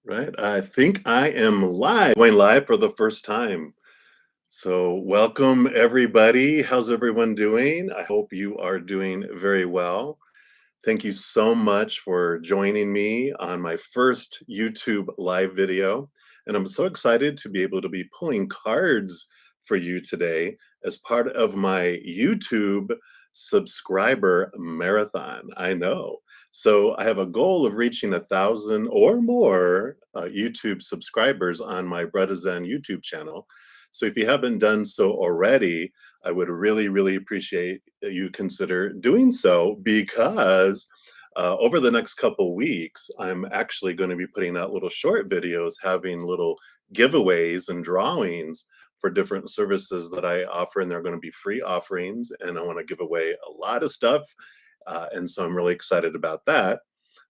Right. I think I am live, going live for the first time. So, welcome everybody. How's everyone doing? I hope you are doing very well. Thank you so much for joining me on my first YouTube live video. And I'm so excited to be able to be pulling cards for you today as part of my YouTube subscriber marathon. I know. So I have a goal of reaching 1,000 or more YouTube subscribers on my Bretta Zen YouTube channel. So if you haven't done so already, I would really, really appreciate that you consider doing so because over the next couple weeks, I'm actually going to be putting out little short videos having little giveaways and drawings for different services that I offer, and they're going to be free offerings. And I want to give away a lot of stuff. And so I'm really excited about that.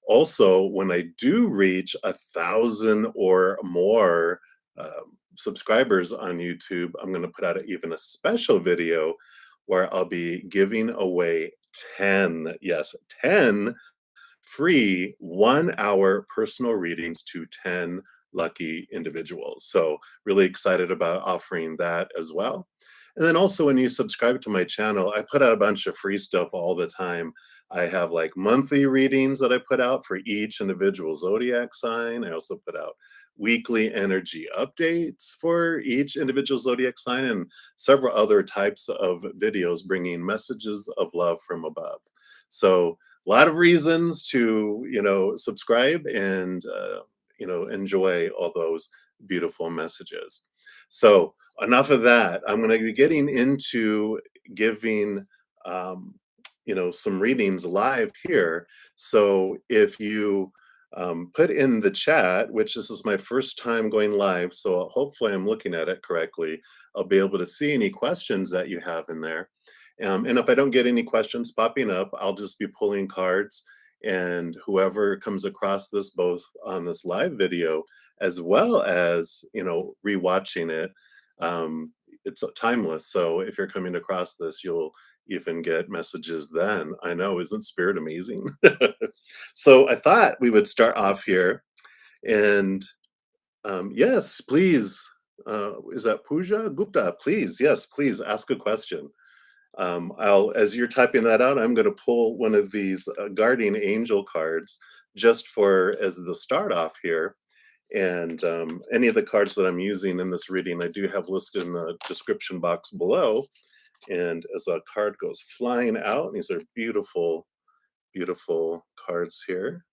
Also, when I do reach 1,000 or more subscribers on YouTube, I'm going to put out even a special video where I'll be giving away 10, yes, 10 free 1 hour personal readings to 10 lucky individuals. So, really excited about offering that as well. And then also, when you subscribe to my channel, I put out a bunch of free stuff all the time. I have like monthly readings that I put out for each individual zodiac sign. I also put out weekly energy updates for each individual zodiac sign and several other types of videos bringing messages of love from above. So, a lot of reasons to subscribe and enjoy all those beautiful messages. So enough of that. I'm going to be getting into giving um, some readings live here. So if you put in the chat, which this is my first time going live, so hopefully I'm looking at it correctly, I'll be able to see any questions that you have in there. And if I don't get any questions popping up, I'll just be pulling cards. And whoever comes across this, both on this live video as well as rewatching it, it's timeless. So if you're coming across this, you'll even get messages then. I know, isn't Spirit amazing? So I thought we would start off here. And yes, please. Is that Pooja Gupta? Please, yes, please ask a question. As you're typing that out, I'm going to pull one of these guardian angel cards just for as the start off here. And any of the cards that I'm using in this reading, I do have listed in the description box below. And as a card goes flying out, these are beautiful, beautiful cards here.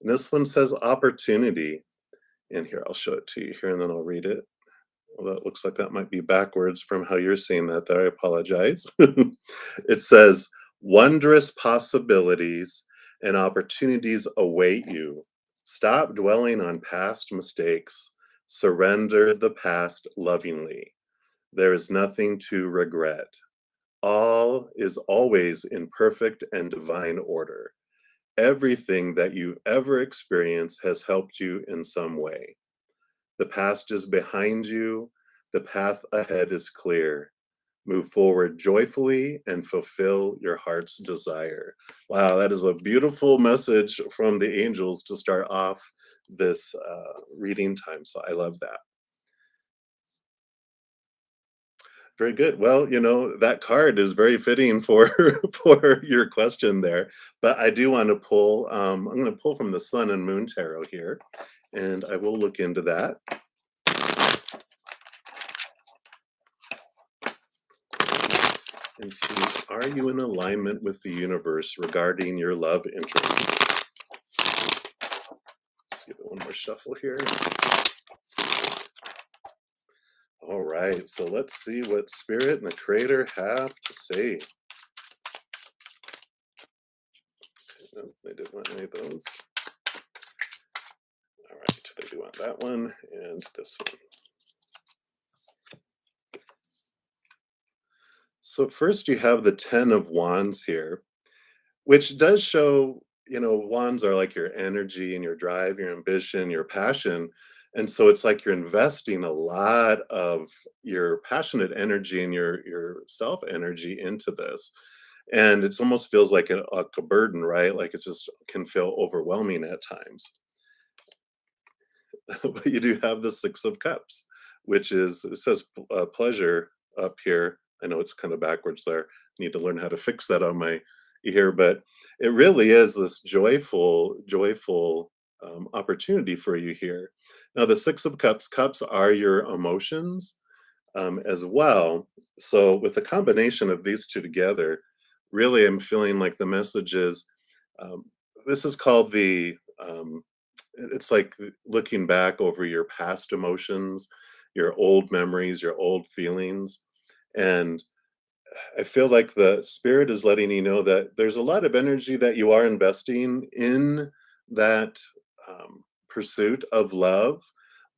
And this one says opportunity. And here, I'll show it to you here and then I'll read it. Well, that looks like that might be backwards from how you're seeing that there. I apologize. It says, wondrous possibilities and opportunities await you. Stop dwelling on past mistakes. Surrender the past lovingly. There is nothing to regret. All is always in perfect and divine order. Everything that you've ever experienced has helped you in some way. The past is behind you. The path ahead is clear. Move forward joyfully and fulfill your heart's desire. Wow, that is a beautiful message from the angels to start off this reading time. So I love that. Very good. Well, that card is very fitting for for your question there. But I do want to pull. I'm going to pull from the Sun and Moon Tarot here, and I will look into that. And see, are you in alignment with the universe regarding your love interest? Let's give it one more shuffle here. All right, so let's see what Spirit and the Creator have to say. Okay, no, they didn't want any of those. All right, they do want that one and this one. So first you have the 10 of Wands here, which does show, wands are like your energy and your drive, your ambition, your passion. And so it's like you're investing a lot of your passionate energy and your self energy into this. And it almost feels like a burden, right? Like it just can feel overwhelming at times. but you do have the Six of Cups, which is, it says pleasure up here. I know it's kind of backwards there. Need to learn how to fix that on my here, but it really is this joyful opportunity for you here. Now, the Six of Cups, cups are your emotions as well. So, with the combination of these two together, really, I'm feeling like the message is um, this is called the it's like looking back over your past emotions, your old memories, your old feelings. And I feel like the spirit is letting you know that there's a lot of energy that you are investing in that pursuit of love,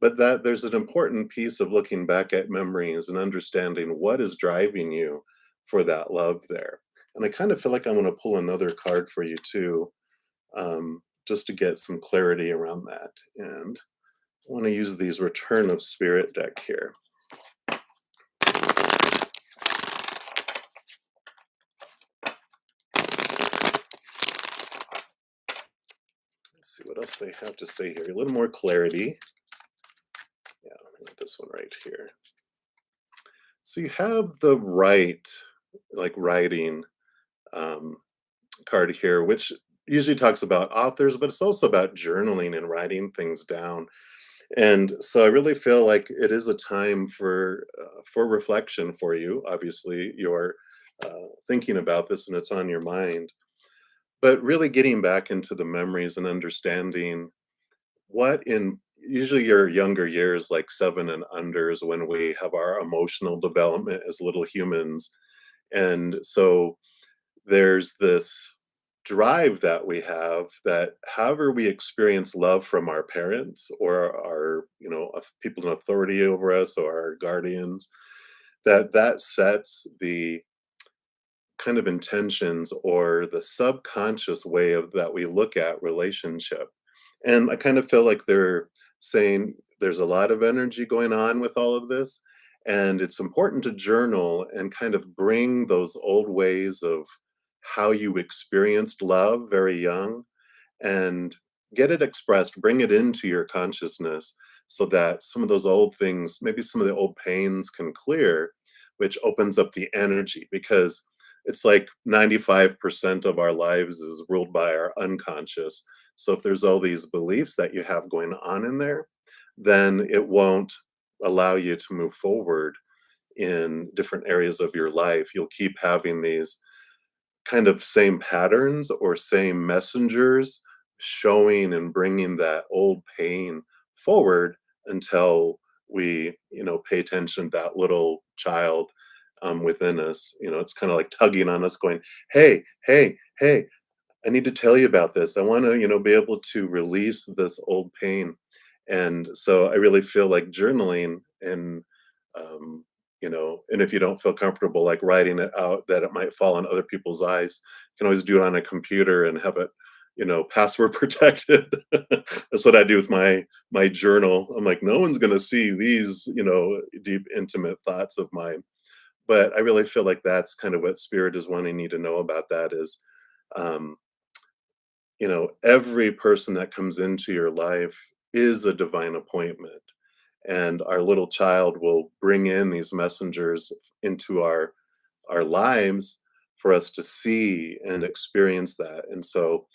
but that there's an important piece of looking back at memories and understanding what is driving you for that love there. And I kind of feel like I'm going to pull another card for you too, just to get some clarity around that. And I want to use these Return of Spirit deck here. Let's see what else they have to say here. A little more clarity. Yeah, I think this one right here. So you have the right, like writing um, card here, which usually talks about authors, but it's also about journaling and writing things down. And so I really feel like it is a time for reflection for you. Obviously, you're thinking about this and it's on your mind, but really getting back into the memories and understanding what in usually your younger years, like 7 and under, is when we have our emotional development as little humans. And so there's this drive that we have that however we experience love from our parents or our, people in authority over us or our guardians, that sets the kind of intentions or the subconscious way of that we look at relationship. And I kind of feel like they're saying there's a lot of energy going on with all of this, and it's important to journal and kind of bring those old ways of how you experienced love very young and get it expressed, bring it into your consciousness so that some of those old things, maybe some of the old pains can clear, which opens up the energy because it's like 95% of our lives is ruled by our unconscious. So if there's all these beliefs that you have going on in there, then it won't allow you to move forward in different areas of your life. You'll keep having these kind of same patterns or same messengers showing and bringing that old pain forward until we pay attention to that little child within us. It's kind of like tugging on us going, hey, hey, hey, I need to tell you about this. I want to be able to release this old pain. And so I really feel like journaling and um, and if you don't feel comfortable like writing it out that it might fall on other people's eyes, you can always do it on a computer and have it password protected. That's what I do with my journal. I'm like, no one's going to see these deep intimate thoughts of mine. But I really feel like that's kind of what spirit is wanting you to know about that is um, every person that comes into your life is a divine appointment. And our little child will bring in these messengers into our lives for us to see and experience that. And so,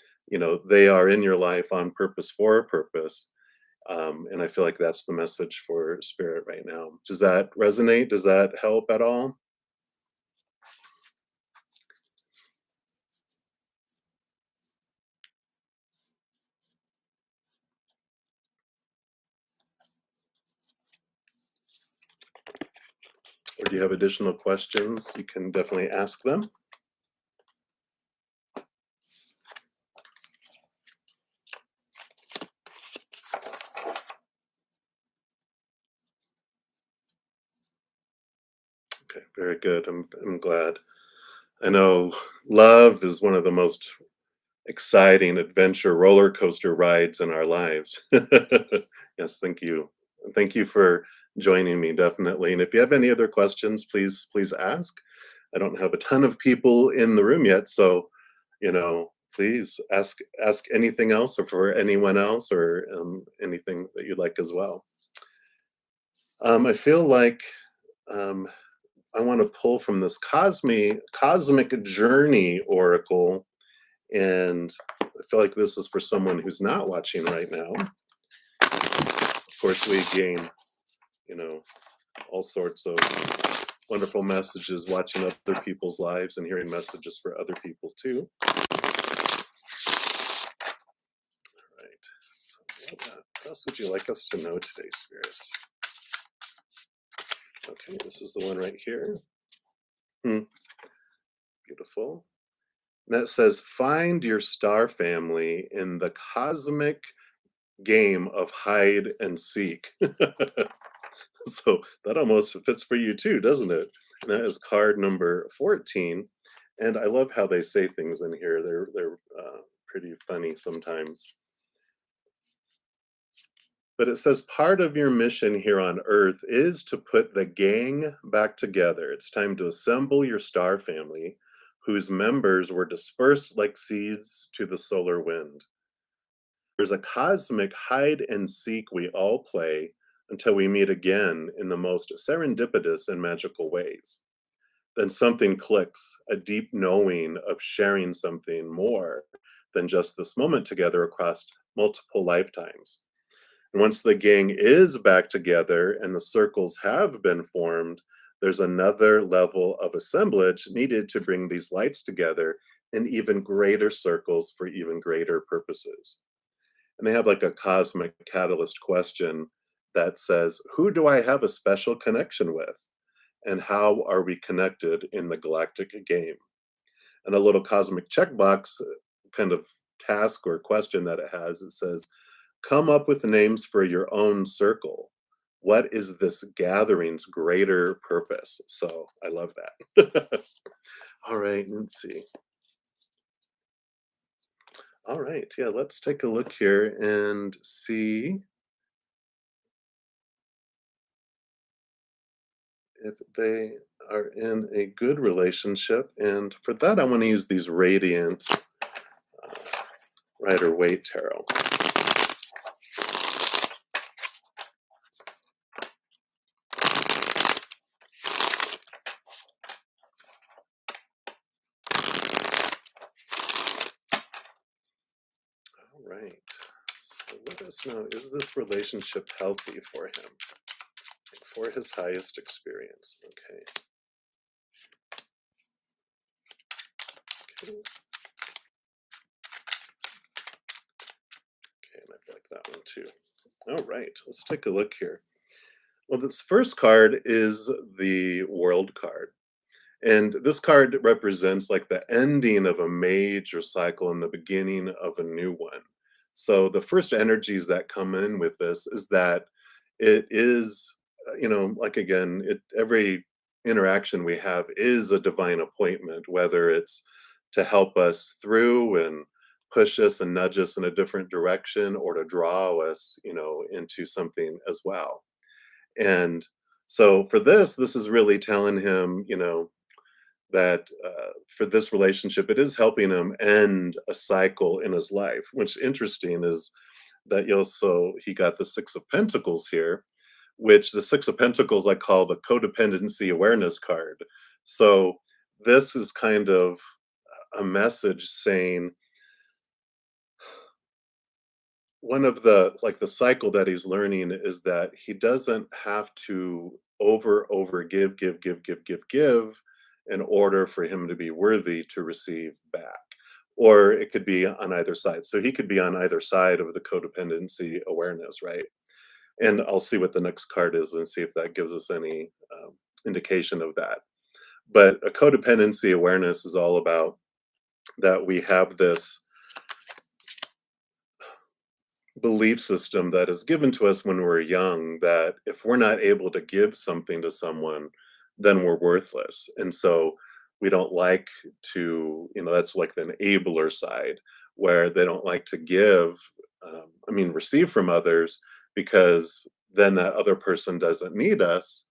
they are in your life on purpose for a purpose. And I feel like that's the message for spirit right now. Does that resonate? Does that help at all? Or do you have additional questions? You can definitely ask them. Okay, very good. I'm glad. I know love is one of the most exciting adventure roller coaster rides in our lives. Yes, thank you. Thank you for joining me, definitely. And if you have any other questions, please ask. I don't have a ton of people in the room yet, so Please ask anything else or for anyone else or anything that you'd like as well. I feel like um, I want to pull from this cosmic journey oracle, and I feel like this is for someone who's not watching right now. Of course, we gain, you know, all sorts of wonderful messages watching other people's lives and hearing messages for other people too. Right. So, what else would you like us to know today, Spirit? Okay, this is the one right here. Hmm, beautiful. And that says, find your star family in the cosmic game of hide and seek. So that almost fits for you too, doesn't it? And that is card number 14. And I love how they say things in here. They're pretty funny sometimes. But it says part of your mission here on Earth is to put the gang back together. It's time to assemble your star family, whose members were dispersed like seeds to the solar wind. There's a cosmic hide and seek we all play until we meet again in the most serendipitous and magical ways. Then something clicks, a deep knowing of sharing something more than just this moment together across multiple lifetimes. And once the gang is back together and the circles have been formed, there's another level of assemblage needed to bring these lights together in even greater circles for even greater purposes. And they have like a cosmic catalyst question that says, who do I have a special connection with? And how are we connected in the galactic game? And a little cosmic checkbox kind of task or question that it has, it says, come up with names for your own circle. What is this gathering's greater purpose? So I love that. All right, let's see. All right, yeah, let's take a look here and see if they are in a good relationship. And for that, I want to use these radiant Rider Waite tarot. All right. So let us know, is this relationship healthy for him? For his highest experience. Okay. Okay. Okay, and I like that one too. All right, let's take a look here. Well, this first card is the World card. And this card represents like the ending of a major cycle and the beginning of a new one. So the first energies that come in with this is that it is, like again, every interaction we have is a divine appointment, whether it's to help us through and push us and nudge us in a different direction or to draw us, into something as well. And so for this is really telling him, that for this relationship, it is helping him end a cycle in his life. Which interesting is that he got the Six of Pentacles here, which the Six of Pentacles I call the codependency awareness card. So this is kind of a message saying one of the cycle that he's learning is that he doesn't have to over give in order for him to be worthy to receive back, or it could be on either side. So he could be on either side of the codependency awareness, right? And I'll see what the next card is and see if that gives us any indication of that. But a codependency awareness is all about that we have this belief system that is given to us when we're young that if we're not able to give something to someone, then we're worthless. And so we don't like to, that's like the enabler side where they don't like to give, receive from others because then that other person doesn't need us.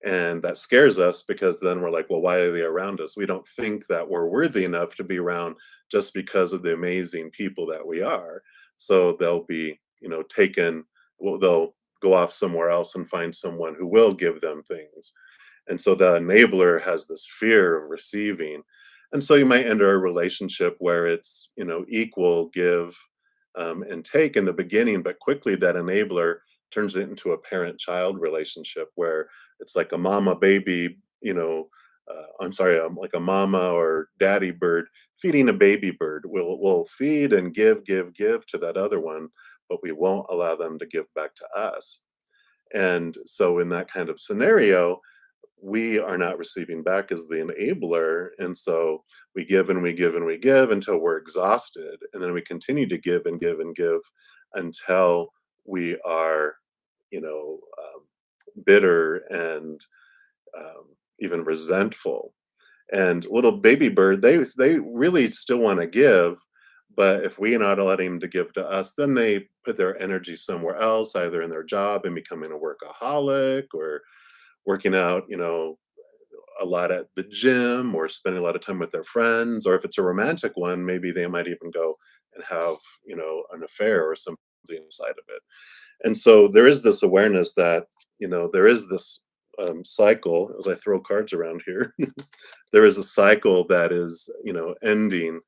And that scares us because then we're like, well, why are they around us? We don't think that we're worthy enough to be around just because of the amazing people that we are. So they'll be, taken, well, they'll go off somewhere else and find someone who will give them things. And so the enabler has this fear of receiving. And so you might enter a relationship where it's, equal give and take in the beginning, but quickly that enabler turns it into a parent child relationship where it's like a mama baby, I'm sorry, like a mama or daddy bird feeding a baby bird. We'll feed and give to that other one, but we won't allow them to give back to us. And so in that kind of scenario, we are not receiving back as the enabler. And so we give and we give and we give until we're exhausted. And then we continue to give and give and give until we are, bitter and um, even resentful. And little baby bird, they really still want to give, but if we are not letting them to give to us, then they put their energy somewhere else, either in their job and becoming a workaholic or working out, a lot at the gym or spending a lot of time with their friends. Or if it's a romantic one, maybe they might even go and have, an affair or something inside of it. And so there is this awareness that, there is this cycle as I throw cards around here. There is a cycle that is, ending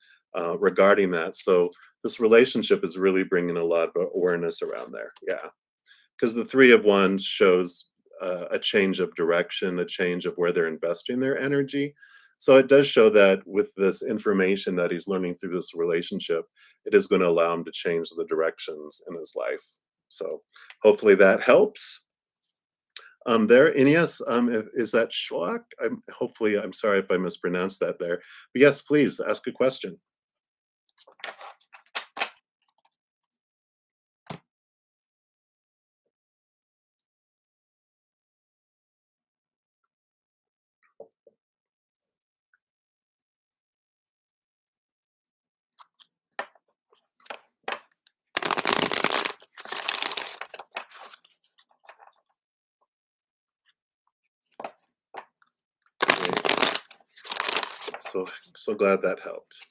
regarding that. So this relationship is really bringing a lot of awareness around there. Yeah, because the three of wands shows a change of direction, a change of where they're investing their energy. So it does show that with this information that he's learning through this relationship, it is going to allow him to change the directions in his life. So hopefully that helps. There, and yes, is that Schlock? Hopefully, I'm sorry if I mispronounced that there. But yes, please ask a question. Great. So so glad that helped.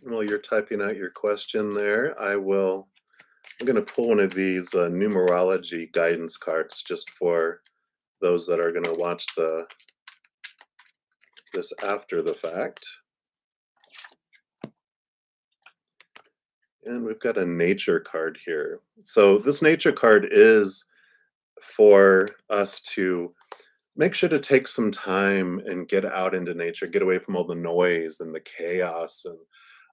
While you're typing out your question there, I'm going to pull one of these numerology guidance cards just for those that are going to watch this after the fact. And we've got a nature card here. So this nature card is for us to make sure to take some time and get out into nature, get away from all the noise and the chaos and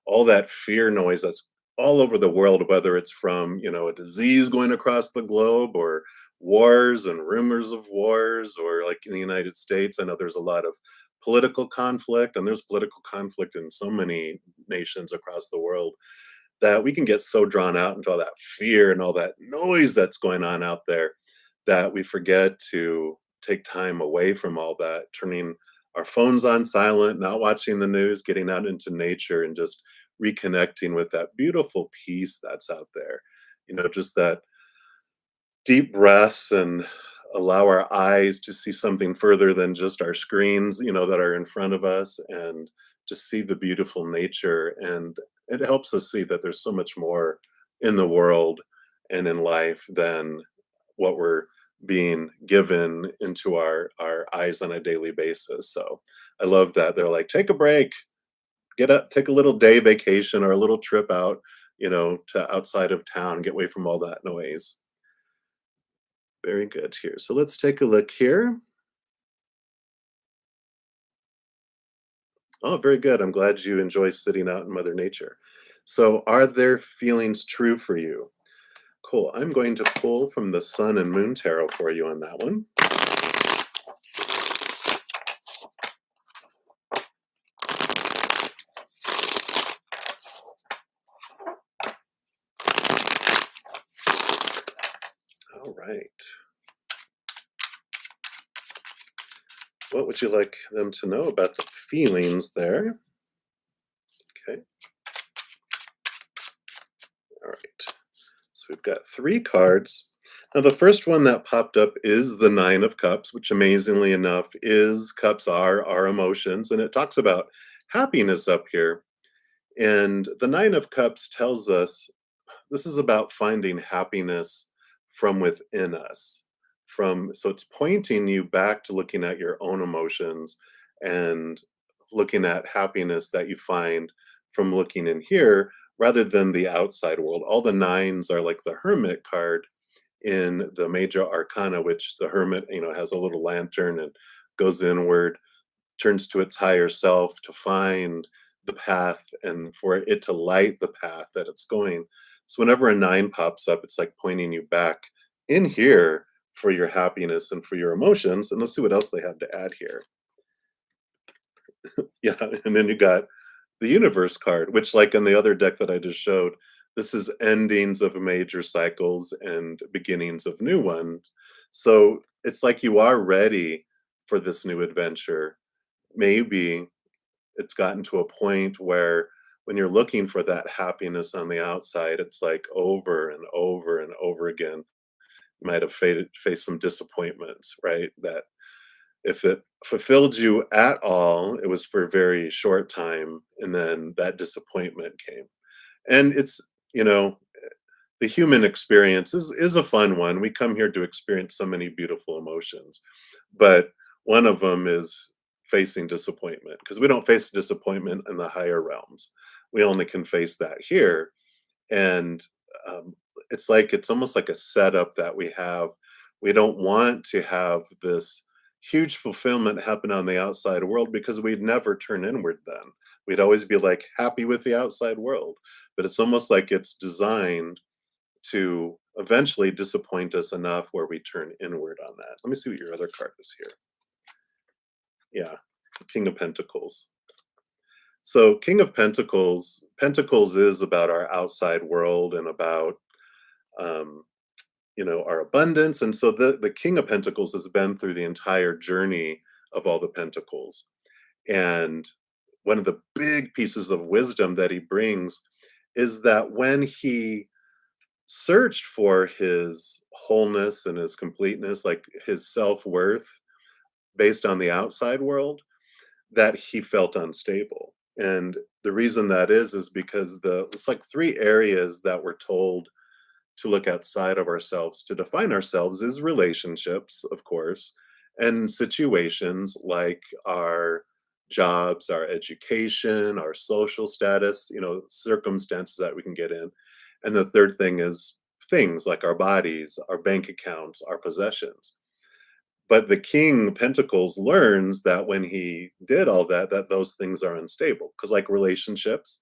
all that fear noise that's all over the world, whether it's from, a disease going across the globe or wars and rumors of wars, or like in the United States, I know there's a lot of political conflict, and there's political conflict in so many nations across the world that we can get so drawn out into all that fear and all that noise that's going on out there that we forget to take time away from all that, turning our phones on silent, not watching the news, getting out into nature and just reconnecting with that beautiful peace that's out there. Just that deep breaths and allow our eyes to see something further than just our screens, that are in front of us, and just see the beautiful nature. And it helps us see that there's so much more in the world and in life than what we're being given into our eyes on a daily basis. So I love that they're like, take a break, get up, take a little day vacation or a little trip out, to outside of town, get away from all that noise. Very good here. So let's take a look here. Oh, very good. I'm glad you enjoy sitting out in Mother Nature. So, are there feelings true for you? Cool. I'm going to pull from the Sun and Moon Tarot for you on that one. All right. What would you like them to know about the feelings there? Okay, all right. So we've got three cards. Now, the first one that popped up is the Nine of Cups, which amazingly enough is cups are our emotions. And it talks about happiness up here. And the Nine of Cups tells us this is about finding happiness from within us. So it's pointing you back to looking at your own emotions and looking at happiness that you find from looking in here rather than the outside world. All the nines are like the hermit card in the major arcana, which the hermit, has a little lantern and goes inward, turns to its higher self to find the path and for it to light the path that it's going. So whenever a nine pops up, it's like pointing you back in here for your happiness and for your emotions. And let's see what else they have to add here. Yeah, and then you got the universe card, which, like in the other deck that I just showed, this is endings of major cycles and beginnings of new ones. So it's like you are ready for this new adventure. Maybe it's gotten to a point where when you're looking for that happiness on the outside, it's like over and over and over again. You might have faced some disappointments, right? That if it fulfilled you at all, it was for a very short time, and then that disappointment came. And it's, you know, the human experience is a fun one. We come here to experience so many beautiful emotions, but one of them is facing disappointment because we don't face disappointment in the higher realms. We only can face that here, and um, it's almost like a setup that we have. We don't want to have this huge fulfillment happen on the outside world because we'd never turn inward then. We'd always be like happy with the outside world, but it's almost like it's designed to eventually disappoint us enough where we turn inward on that. Let me see what your other card is here. Yeah, King of Pentacles. So, King of Pentacles, Pentacles is about our outside world and about um, our abundance. And so the King of Pentacles has been through the entire journey of all the Pentacles. And one of the big pieces of wisdom that he brings is that when he searched for his wholeness and his completeness, like his self-worth based on the outside world, that he felt unstable. And the reason that is because it's like three areas that we're told to look outside of ourselves to define ourselves is relationships, of course, and situations like our jobs, our education, our social status, circumstances that we can get in. And the third thing is things like our bodies, our bank accounts, our possessions. But the King Pentacles learns that when he did all that, that those things are unstable. Because, like relationships,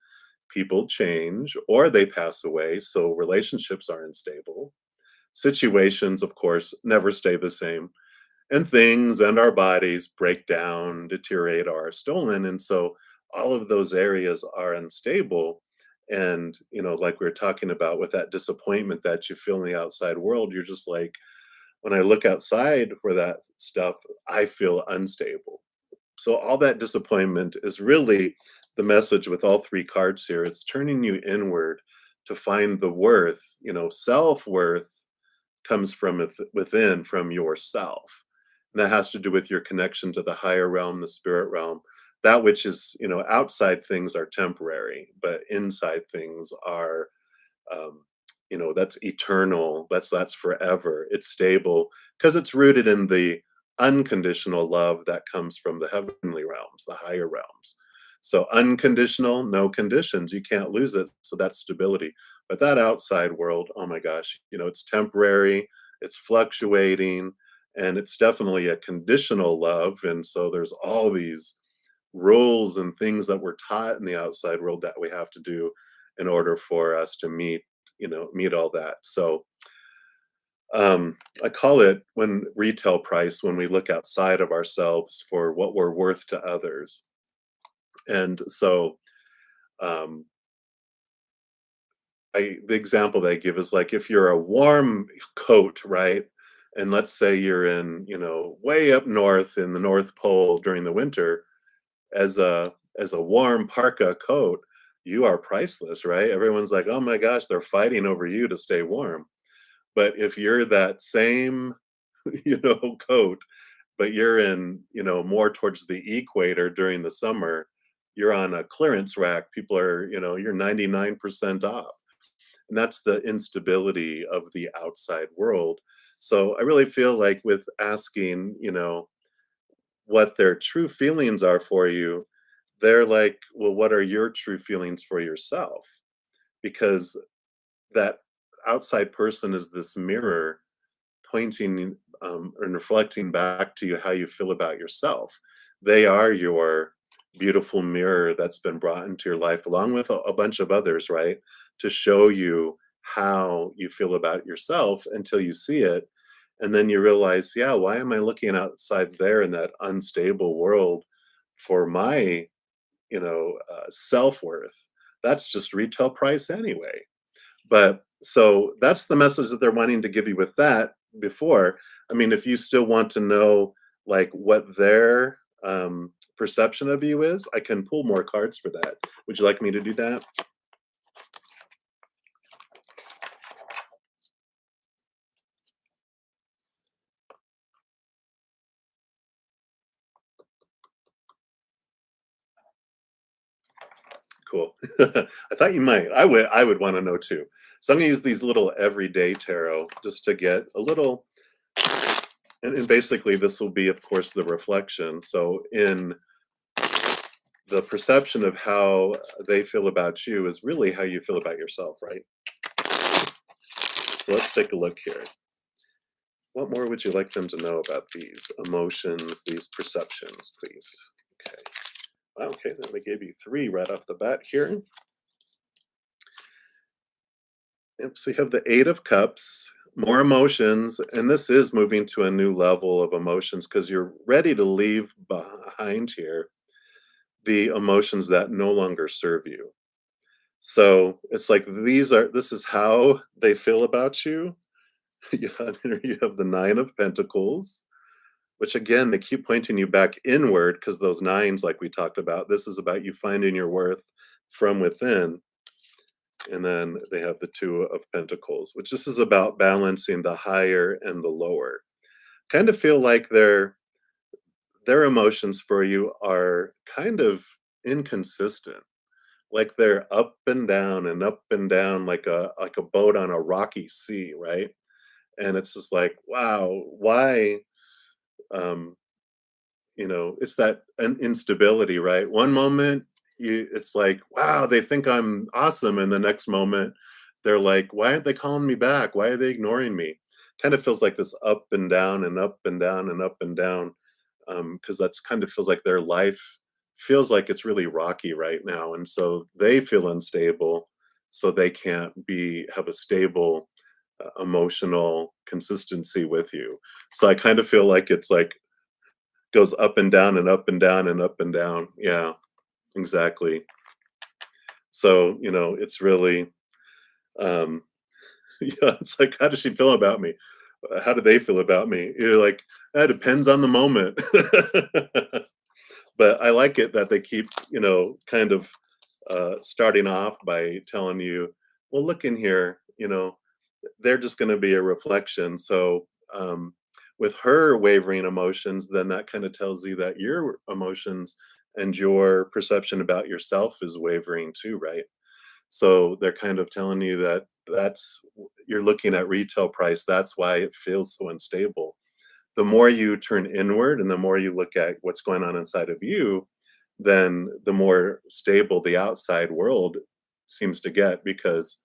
people change or they pass away. So, relationships are unstable. Situations, of course, never stay the same. And things and our bodies break down, deteriorate, or are stolen. And so, all of those areas are unstable. And, like we were talking about with that disappointment that you feel in the outside world, you're just like, when I look outside for that stuff, I feel unstable. So all that disappointment is really the message with all three cards here. It's turning you inward to find the worth. Self-worth comes from within, from yourself. And that has to do with your connection to the higher realm, the spirit realm. That which is, outside things are temporary, but inside things are um, that's eternal, that's forever, it's stable because it's rooted in the unconditional love that comes from the heavenly realms, the higher realms. So unconditional, no conditions, you can't lose it, so that's stability. But that outside world, oh my gosh, it's temporary, it's fluctuating, and it's definitely a conditional love. And so there's all these rules and things that we're taught in the outside world that we have to do in order for us to meet all that. So I call it when retail price, when we look outside of ourselves for what we're worth to others. And so um, the example they give is like if you're a warm coat, right? And let's say you're in, way up north in the North Pole during the winter, as a warm parka coat, you are priceless, right? Everyone's like, "Oh my gosh, they're fighting over you to stay warm." But if you're that same, coat, but you're in, more towards the equator during the summer, you're on a clearance rack. People are, you're 99% off. And that's the instability of the outside world. So I really feel like with asking, what their true feelings are for you, they're like, well, what are your true feelings for yourself? Because that outside person is this mirror pointing and reflecting back to you how you feel about yourself. They are your beautiful mirror that's been brought into your life along with a bunch of others, right? To show you how you feel about yourself until you see it. And then you realize, yeah, why am I looking outside there in that unstable world for my, self worth? That's just retail price anyway. But so that's the message that they're wanting to give you with that before. I mean, if you still want to know like what their perception of you is, I can pull more cards for that. Would you like me to do that? Cool. I thought you might. I would want to know too. So I'm gonna use these little everyday tarot just to get a little and basically this will be of course the reflection. So in the perception of how they feel about you is really how you feel about yourself, right? So let's take a look here. What more would you like them to know about these emotions, these perceptions, please? Okay. Wow, okay, then we gave you three right off the bat here. Yep, so you have the Eight of Cups, more emotions, and this is moving to a new level of emotions because you're ready to leave behind here the emotions that no longer serve you. So it's like this is how they feel about you. You have the Nine of Pentacles, which again, they keep pointing you back inward because those nines, like we talked about, this is about you finding your worth from within. And then they have the Two of Pentacles, which this is about balancing the higher and the lower. Kind of feel like their emotions for you are kind of inconsistent. Like they're up and down like a boat on a rocky sea, right? And it's just like, wow, why um it's that instability, right? One moment it's like, wow, they think I'm awesome, and the next moment they're like, why aren't they calling me back? Why are they ignoring me? Kind of feels like this up and down and up and down and up and down, because that's kind of feels like their life feels like it's really rocky right now, and so they feel unstable, so they can't be have a stable emotional consistency with you. So I kind of feel like it's like goes up and down and up and down and up and down. Yeah, exactly. So, it's really, um, yeah, it's like, how does she feel about me? How do they feel about me? You're like, that depends on the moment. But I like it that they keep, kind of starting off by telling you, well, look in here, they're just going to be a reflection. So, with her wavering emotions, then that kind of tells you that your emotions and your perception about yourself is wavering too, right? So they're kind of telling you that you're looking at retail price. That's why it feels so unstable. The more you turn inward and the more you look at what's going on inside of you, then the more stable the outside world seems to get because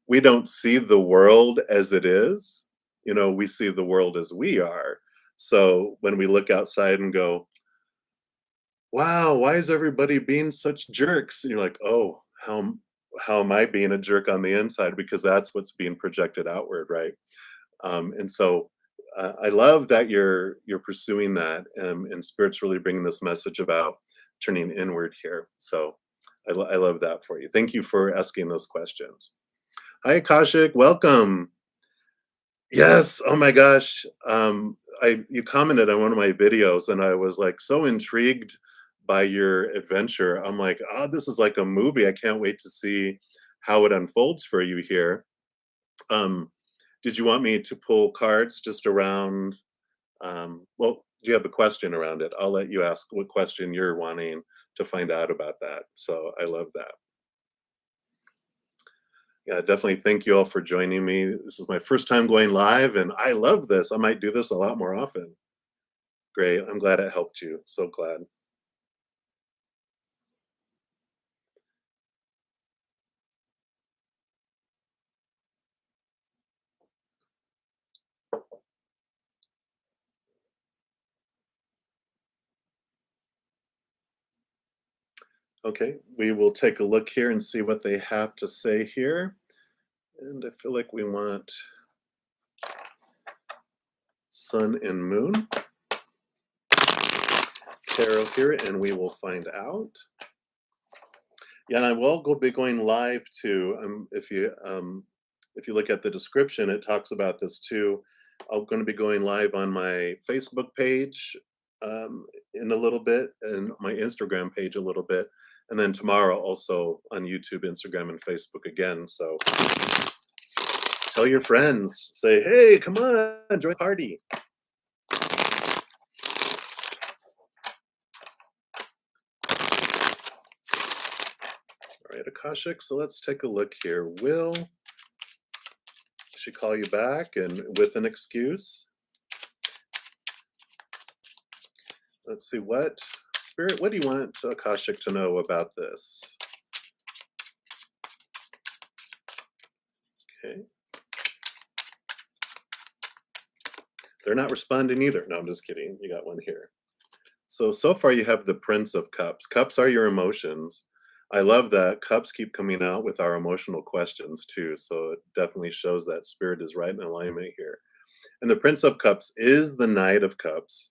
we don't see the world as it is. We see the world as we are. So when we look outside and go, wow, why is everybody being such jerks? And you're like, oh, how am I being a jerk on the inside? Because that's what's being projected outward, right? And so I love that you're pursuing that, and spirit's really bringing this message about turning inward here. So I love that for you. Thank you for asking those questions. Hi, Akashik. Welcome. Yes, oh my gosh. I you commented on one of my videos, and I was, like, so intrigued by your adventure. I'm like, "Oh, this is like a movie. I can't wait to see how it unfolds for you here." Um, did you want me to pull cards just around, well, do you have a question around it? I'll let you ask what question you're wanting to find out about that. So I love that. Yeah, definitely thank you all for joining me. This is my first time going live, and I love this. I might do this a lot more often. Great. I'm glad it helped you. So glad. Okay, we will take a look here and see what they have to say here. And I feel like we want sun and moon tarot here, and we will find out. Yeah, and I will go be going live too. If you look at the description, it talks about this too. I'm going to be going live on my Facebook page in a little bit, and my Instagram page a little bit, and then tomorrow also on YouTube, Instagram, and Facebook again. So tell your friends, say, "Hey, come on, join the party." All right, Akashic. So let's take a look here. Will she call you back and with an excuse? Let's see what Spirit, what do you want Akashic to know about this? Okay. They're not responding either. No, I'm just kidding. You got one here. So far you have the Prince of Cups. Cups are your emotions. I love that cups keep coming out with our emotional questions too. So it definitely shows that spirit is right in alignment here. And the Prince of Cups is the Knight of Cups,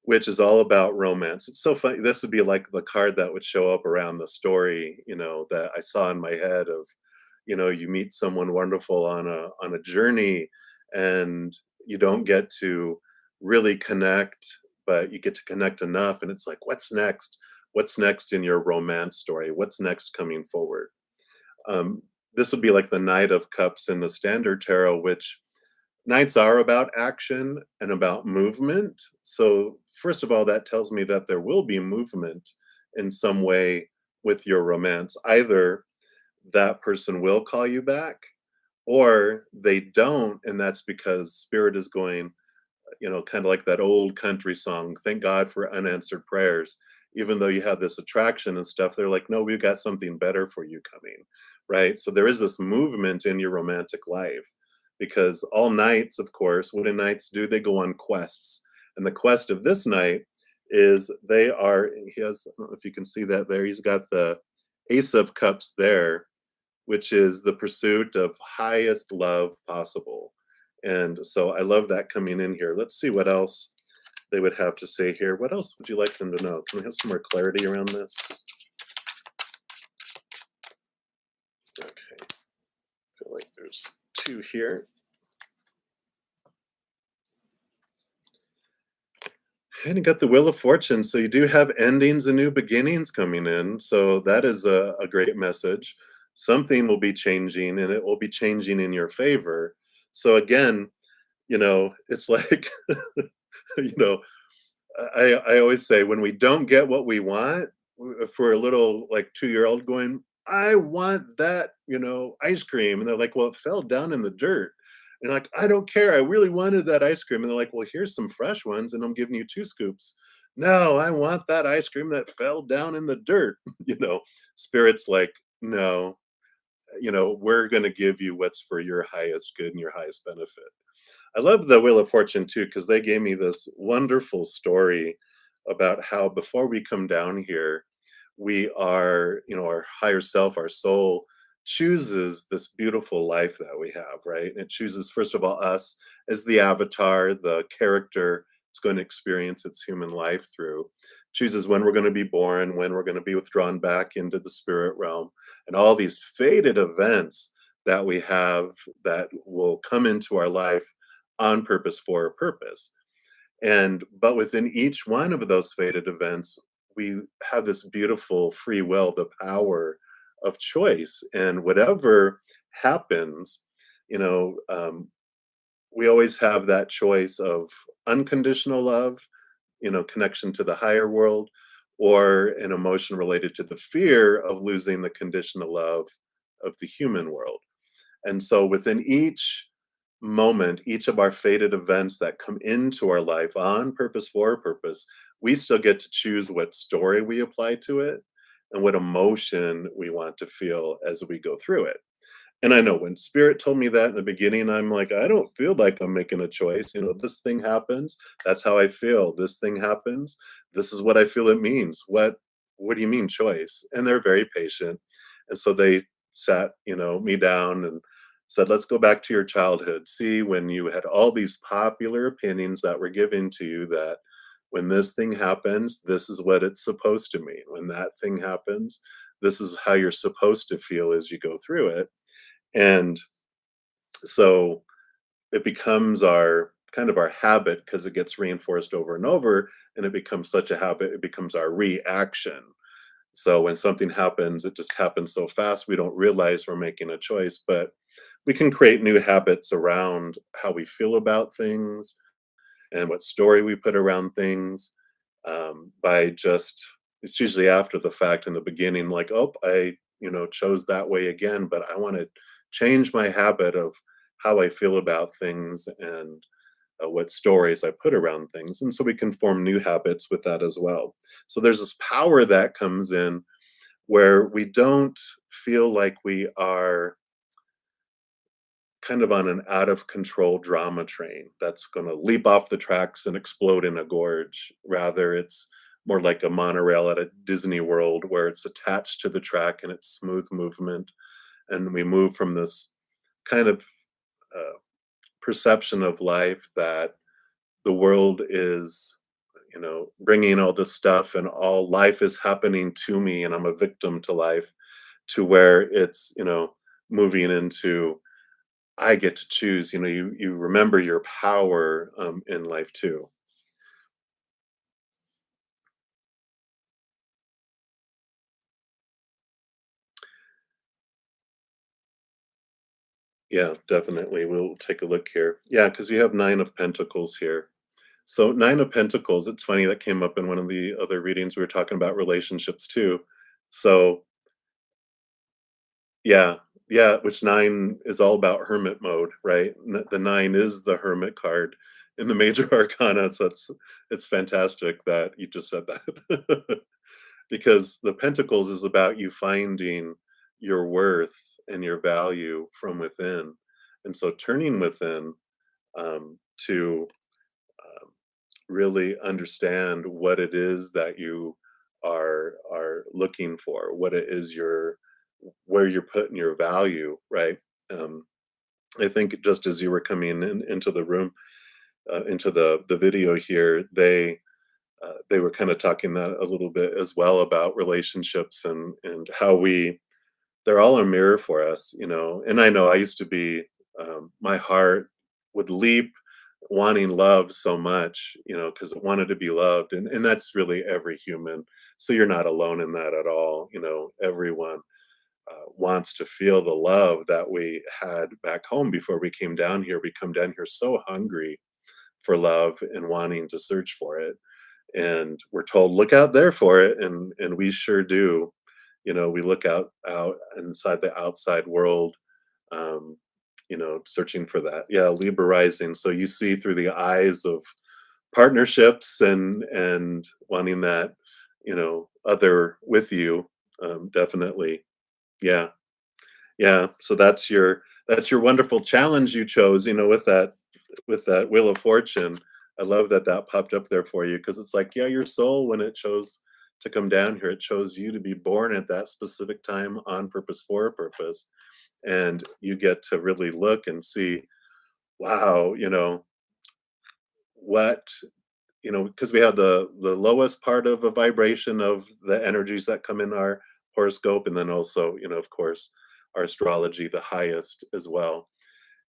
which is all about romance. It's so funny. This would be like the card that would show up around the story, that I saw in my head of, you meet someone wonderful on a journey, and you don't get to really connect, but you get to connect enough, and it's like, what's next? What's next in your romance story? What's next coming forward? Um, this would be like the Knight of Cups in the Standard Tarot, which nights are about action and about movement. So, first of all, that tells me that there will be movement in some way with your romance. Either that person will call you back or they don't. And that's because spirit is going, kind of like that old country song, thank God for unanswered prayers. Even though you have this attraction and stuff, they're like, no, we've got something better for you coming, right? So there is this movement in your romantic life because all knights, of course, what do knights do? They go on quests. And the quest of this knight is he has, I don't know if you can see that there, he's got the Ace of Cups there, which is the pursuit of highest love possible. And so I love that coming in here. Let's see what else they would have to say here. What else would you like them to know? Can we have some more clarity around this? Okay, I feel like there's two here. And you got the Wheel of Fortune. So you do have endings and new beginnings coming in. So that is a great message. Something will be changing and it will be changing in your favor. So again, it's like, you know, I always say when we don't get what we want, for a little like 2-year-old going, I want that, ice cream. And they're like, well, it fell down in the dirt. And like, I don't care. I really wanted that ice cream. And they're like, well, here's some fresh ones, and I'm giving you 2 scoops. No, I want that ice cream that fell down in the dirt. Spirit's like, no, we're going to give you what's for your highest good and your highest benefit. I love the Wheel of Fortune too, because they gave me this wonderful story about how before we come down here, we are, our higher self, our soul chooses this beautiful life that we have, right? And it chooses, first of all, us as the avatar, the character it's going to experience its human life through, chooses when we're going to be born, when we're going to be withdrawn back into the spirit realm, and all these fated events that we have that will come into our life on purpose for a purpose. And but within each one of those fated events, we have this beautiful free will, the power of choice. And whatever happens, you know, we always have that choice of unconditional love, connection to the higher world, or an emotion related to the fear of losing the conditional love of the human world. And so within each moment, each of our fated events that come into our life on purpose for a purpose, we still get to choose what story we apply to it and what emotion we want to feel as we go through it. And I know when spirit told me that in the beginning, I'm like, I don't feel like I'm making a choice. This thing happens. That's how I feel. This thing happens. This is what I feel it means. What do you mean choice? And they're very patient. And so they sat, me down and said, let's go back to your childhood. See when you had all these popular opinions that were given to you that when this thing happens, this is what it's supposed to mean. When that thing happens, this is how you're supposed to feel as you go through it. And so it becomes our kind of our habit because it gets reinforced over and over, and it becomes such a habit, it becomes our reaction. So when something happens, it just happens so fast we don't realize we're making a choice, but we can create new habits around how we feel about things and what story we put around things, by just it's usually after the fact. In the beginning, like, oh, I chose that way again, but I want to change my habit of how I feel about things and what stories I put around things. And so we can form new habits with that as well. So there's this power that comes in where we don't feel like we are kind of on an out of control drama train that's going to leap off the tracks and explode in a gorge. Rather, it's more like a monorail at a Disney World where it's attached to the track and it's smooth movement. And we move from this kind of uh, perception of life that the world is, bringing all this stuff and all life is happening to me and I'm a victim to life, to where it's, moving into I get to choose. You remember your power in life too. Yeah, definitely. We'll take a look here. Yeah, because you have Nine of Pentacles here. So Nine of Pentacles, it's funny that came up in one of the other readings. We were talking about relationships too. So yeah, yeah, which nine is all about hermit mode, right? The nine is the hermit card in the major arcana. So it's fantastic that you just said that. Because the pentacles is about you finding your worth and your value from within. And so turning within, to really understand what it is that you are looking for, what it is you're where you're putting your value, right? Um, I think just as you were coming into the room, into the video here, they were kind of talking that a little bit as well about relationships and how they're all a mirror for us, and I know I used to be, my heart would leap wanting love so much, because it wanted to be loved, and that's really every human. So you're not alone in that at all. Everyone wants to feel the love that we had back home before we came down here. We come down here so hungry for love and wanting to search for it, and we're told look out there for it, and we sure do. We look out inside the outside world, um searching for that. Yeah, Libra rising, so you see through the eyes of partnerships and wanting that, other with you. Definitely. Yeah. Yeah, so that's your wonderful challenge you chose, with that Wheel of Fortune. I love that that popped up there for you because it's like, yeah, your soul, when it chose to come down here, it chose you to be born at that specific time on purpose for a purpose. And you get to really look and see, wow, what, because we have the lowest part of a vibration of the energies that come in our horoscope, and then also, of course, our astrology, the highest as well.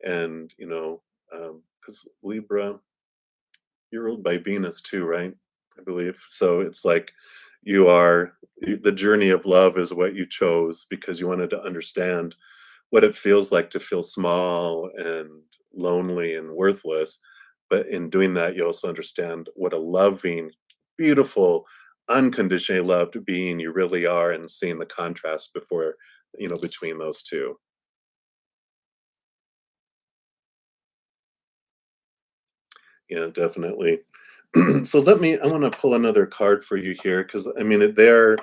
And because Libra, you're ruled by Venus too, right? I believe. So it's like the journey of love is what you chose because you wanted to understand what it feels like to feel small and lonely and worthless. But in doing that, you also understand what a loving, beautiful, unconditionally loved being you really are, and seeing the contrast between those two. Yeah, definitely. So I want to pull another card for you here because I mean, they're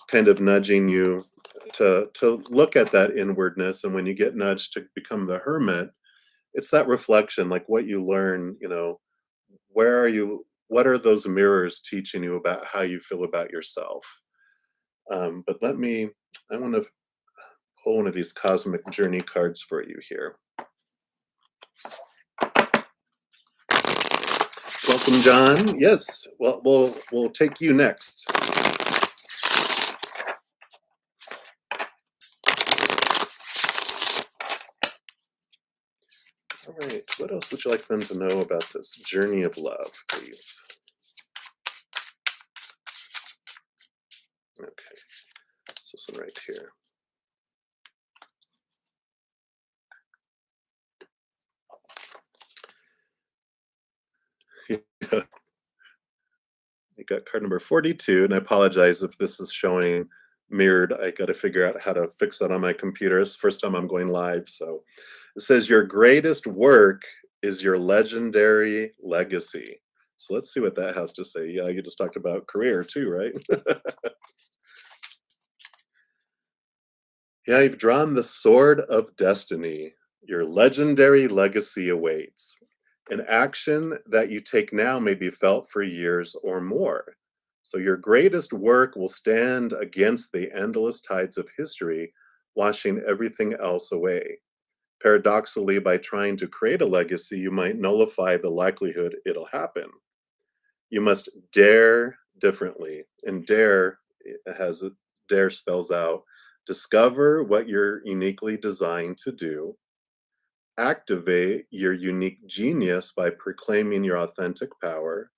kind of nudging you to look at that inwardness. And when you get nudged to become the hermit, it's that reflection, like what you learn, what are those mirrors teaching you about how you feel about yourself? But I want to pull one of these cosmic journey cards for you here. Welcome, John. Yes, well, we'll take you next. All right, what else would you like them to know about this journey of love, please? Okay, it's this one right here. Yeah, you got card number 42, and I apologize if this is showing mirrored. I got to figure out how to fix that on my computer. It's the first time I'm going live. So it says, your greatest work is your legendary legacy. So let's see what that has to say. Yeah, you just talked about career too, right? Yeah, you've drawn the sword of destiny. Your legendary legacy awaits. An action that you take now may be felt for years or more. So your greatest work will stand against the endless tides of history, washing everything else away. Paradoxically, by trying to create a legacy, you might nullify the likelihood it'll happen. You must dare differently. And dare spells out discover what you're uniquely designed to do, activate your unique genius by proclaiming your authentic power,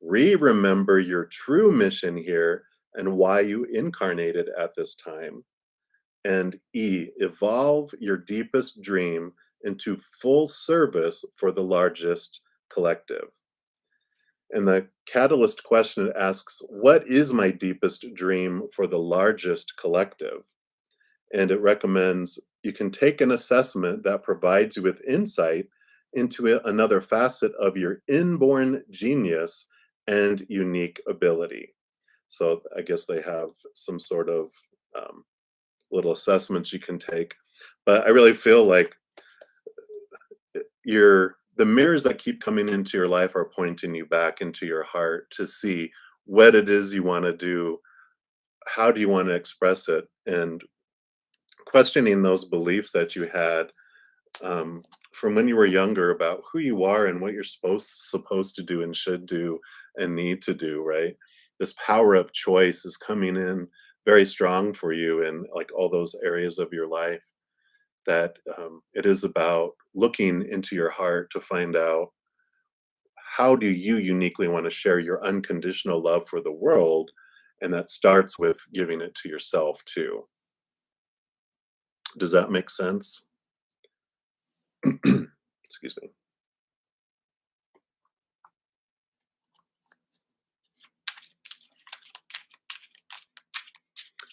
remember your true mission here and why you incarnated at this time, and evolve your deepest dream into full service for the largest collective. And the catalyst question asks, what is my deepest dream for the largest collective? And it recommends you can take an assessment that provides you with insight into another facet of your inborn genius and unique ability. So I guess they have some sort of um, little assessments you can take. But I really feel like the mirrors that keep coming into your life are pointing you back into your heart to see what it is you want to do, how do you want to express it, and questioning those beliefs that you had um, from when you were younger about who you are and what you're supposed to do and should do and need to do. Right, this power of choice is coming in very strong for you in like all those areas of your life, that it is about looking into your heart to find out how do you uniquely want to share your unconditional love for the world, and that starts with giving it to yourself too. Does that make sense? Excuse me.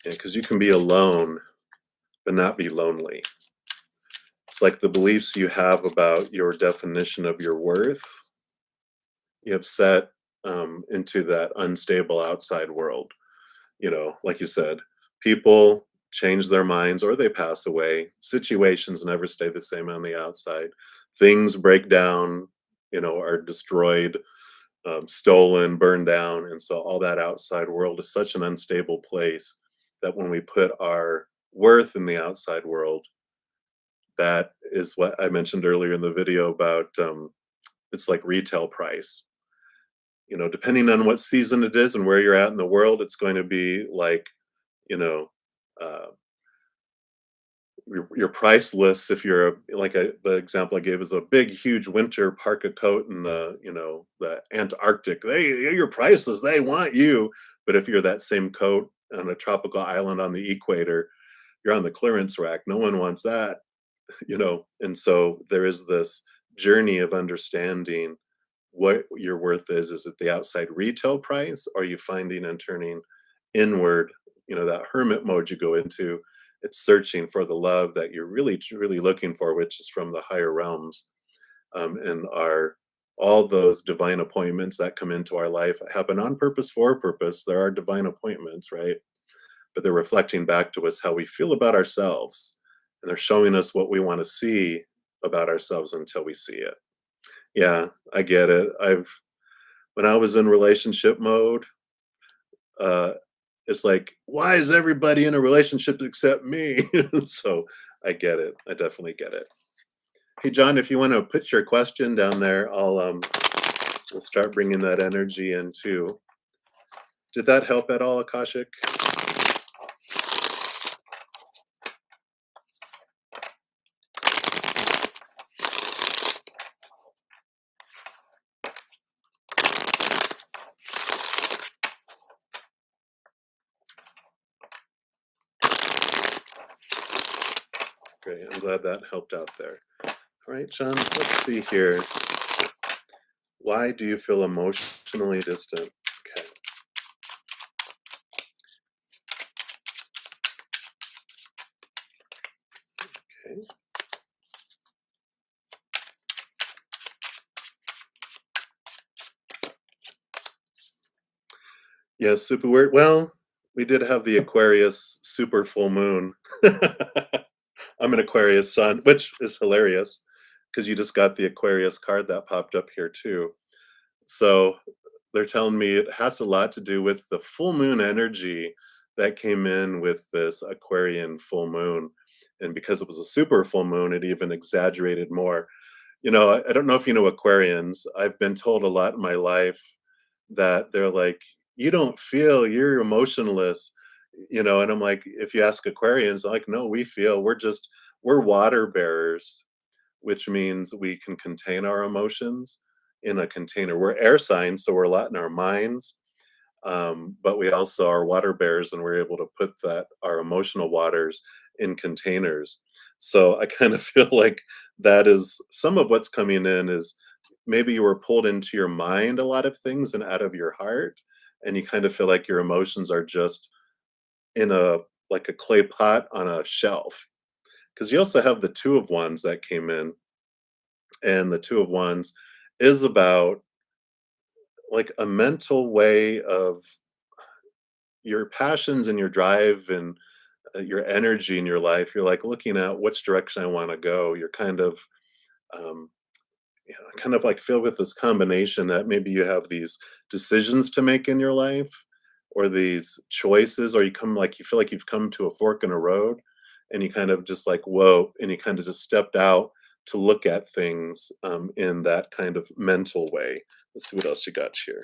Yeah, because you can be alone but not be lonely. It's like the beliefs you have about your definition of your worth, you have set into that unstable outside world. Like you said, people change their minds or they pass away. Situations never stay the same on the outside. Things break down, are destroyed, stolen, burned down. And so all that outside world is such an unstable place that when we put our worth in the outside world, that is what I mentioned earlier in the video about it's like retail price. Depending on what season it is and where you're at in the world, it's going to be like, you know, uh, you're priceless if you're the example I gave is a big, huge winter parka coat in the Antarctic. You're priceless. They want you. But if you're that same coat on a tropical island on the equator, you're on the clearance rack. No one wants that, And so there is this journey of understanding what your worth is. Is it the outside retail price? Are you finding and turning inward? That hermit mode you go into, it's searching for the love that you're really truly looking for, which is from the higher realms. And our all those divine appointments that come into our life happen on purpose for a purpose. There are divine appointments, right? But they're reflecting back to us how we feel about ourselves, and they're showing us what we want to see about ourselves until we see it. Yeah, I get it. I've When I was in relationship mode, uh, it's like, why is everybody in a relationship except me? So I get it. I definitely get it. Hey, John, if you want to put your question down there, we'll start bringing that energy in too. Did that help at all, Akashic? Great. I'm glad that helped out there. All right, John, let's see here. Why do you feel emotionally distant? Okay. Okay. Yeah, super weird. Well, we did have the Aquarius super full moon. I'm an Aquarius sun, which is hilarious because you just got the Aquarius card that popped up here too. So they're telling me it has a lot to do with the full moon energy that came in with this Aquarian full moon. And because it was a super full moon, it even exaggerated more. I don't know if you know Aquarians. I've been told a lot in my life that they're like, you don't feel, you're emotionless, and I'm like, if you ask Aquarians, they're like, no, we feel, we're water bearers, which means we can contain our emotions in a container. We're air signs, so we're a lot in our minds, but we also are water bears, and we're able to put that our emotional waters in containers. So I kind of feel like that is some of what's coming in is maybe you were pulled into your mind a lot of things and out of your heart, and you kind of feel like your emotions are just in a like a clay pot on a shelf. Because you also have the two of wands that came in, and the two of wands is about like a mental way of your passions and your drive and your energy in your life. You're like looking at which direction I want to go. You're um, kind of like filled with this combination that maybe you have these decisions to make in your life, or these choices, or you feel like you've come to a fork in a road, and you kind of just like whoa, and you kind of just stepped out to look at things in that kind of mental way. Let's see what else you got here.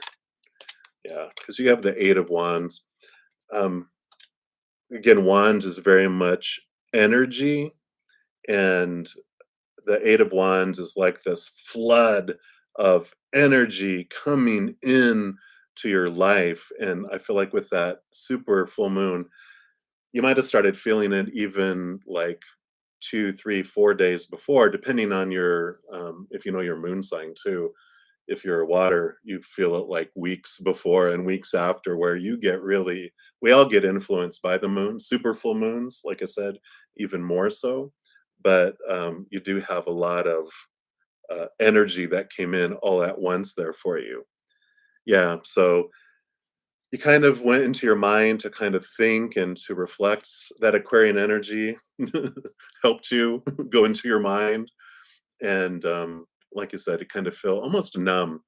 Yeah, because you have the eight of wands. um, Again, wands is very much energy, and the eight of wands is like this flood of energy coming in to your life. And I feel like with that super full moon, you might have started feeling it even like 2, 3, 4 days before, depending on your if you know your moon sign too. If you're a water, you feel it like weeks before and weeks after, where we all get influenced by the moon, super full moons, like I said, even more so. But you do have a lot of energy that came in all at once there for you. Yeah. So you kind of went into your mind to kind of think and to reflect. That Aquarian energy helped you go into your mind. And like you said, it kind of feel almost numb,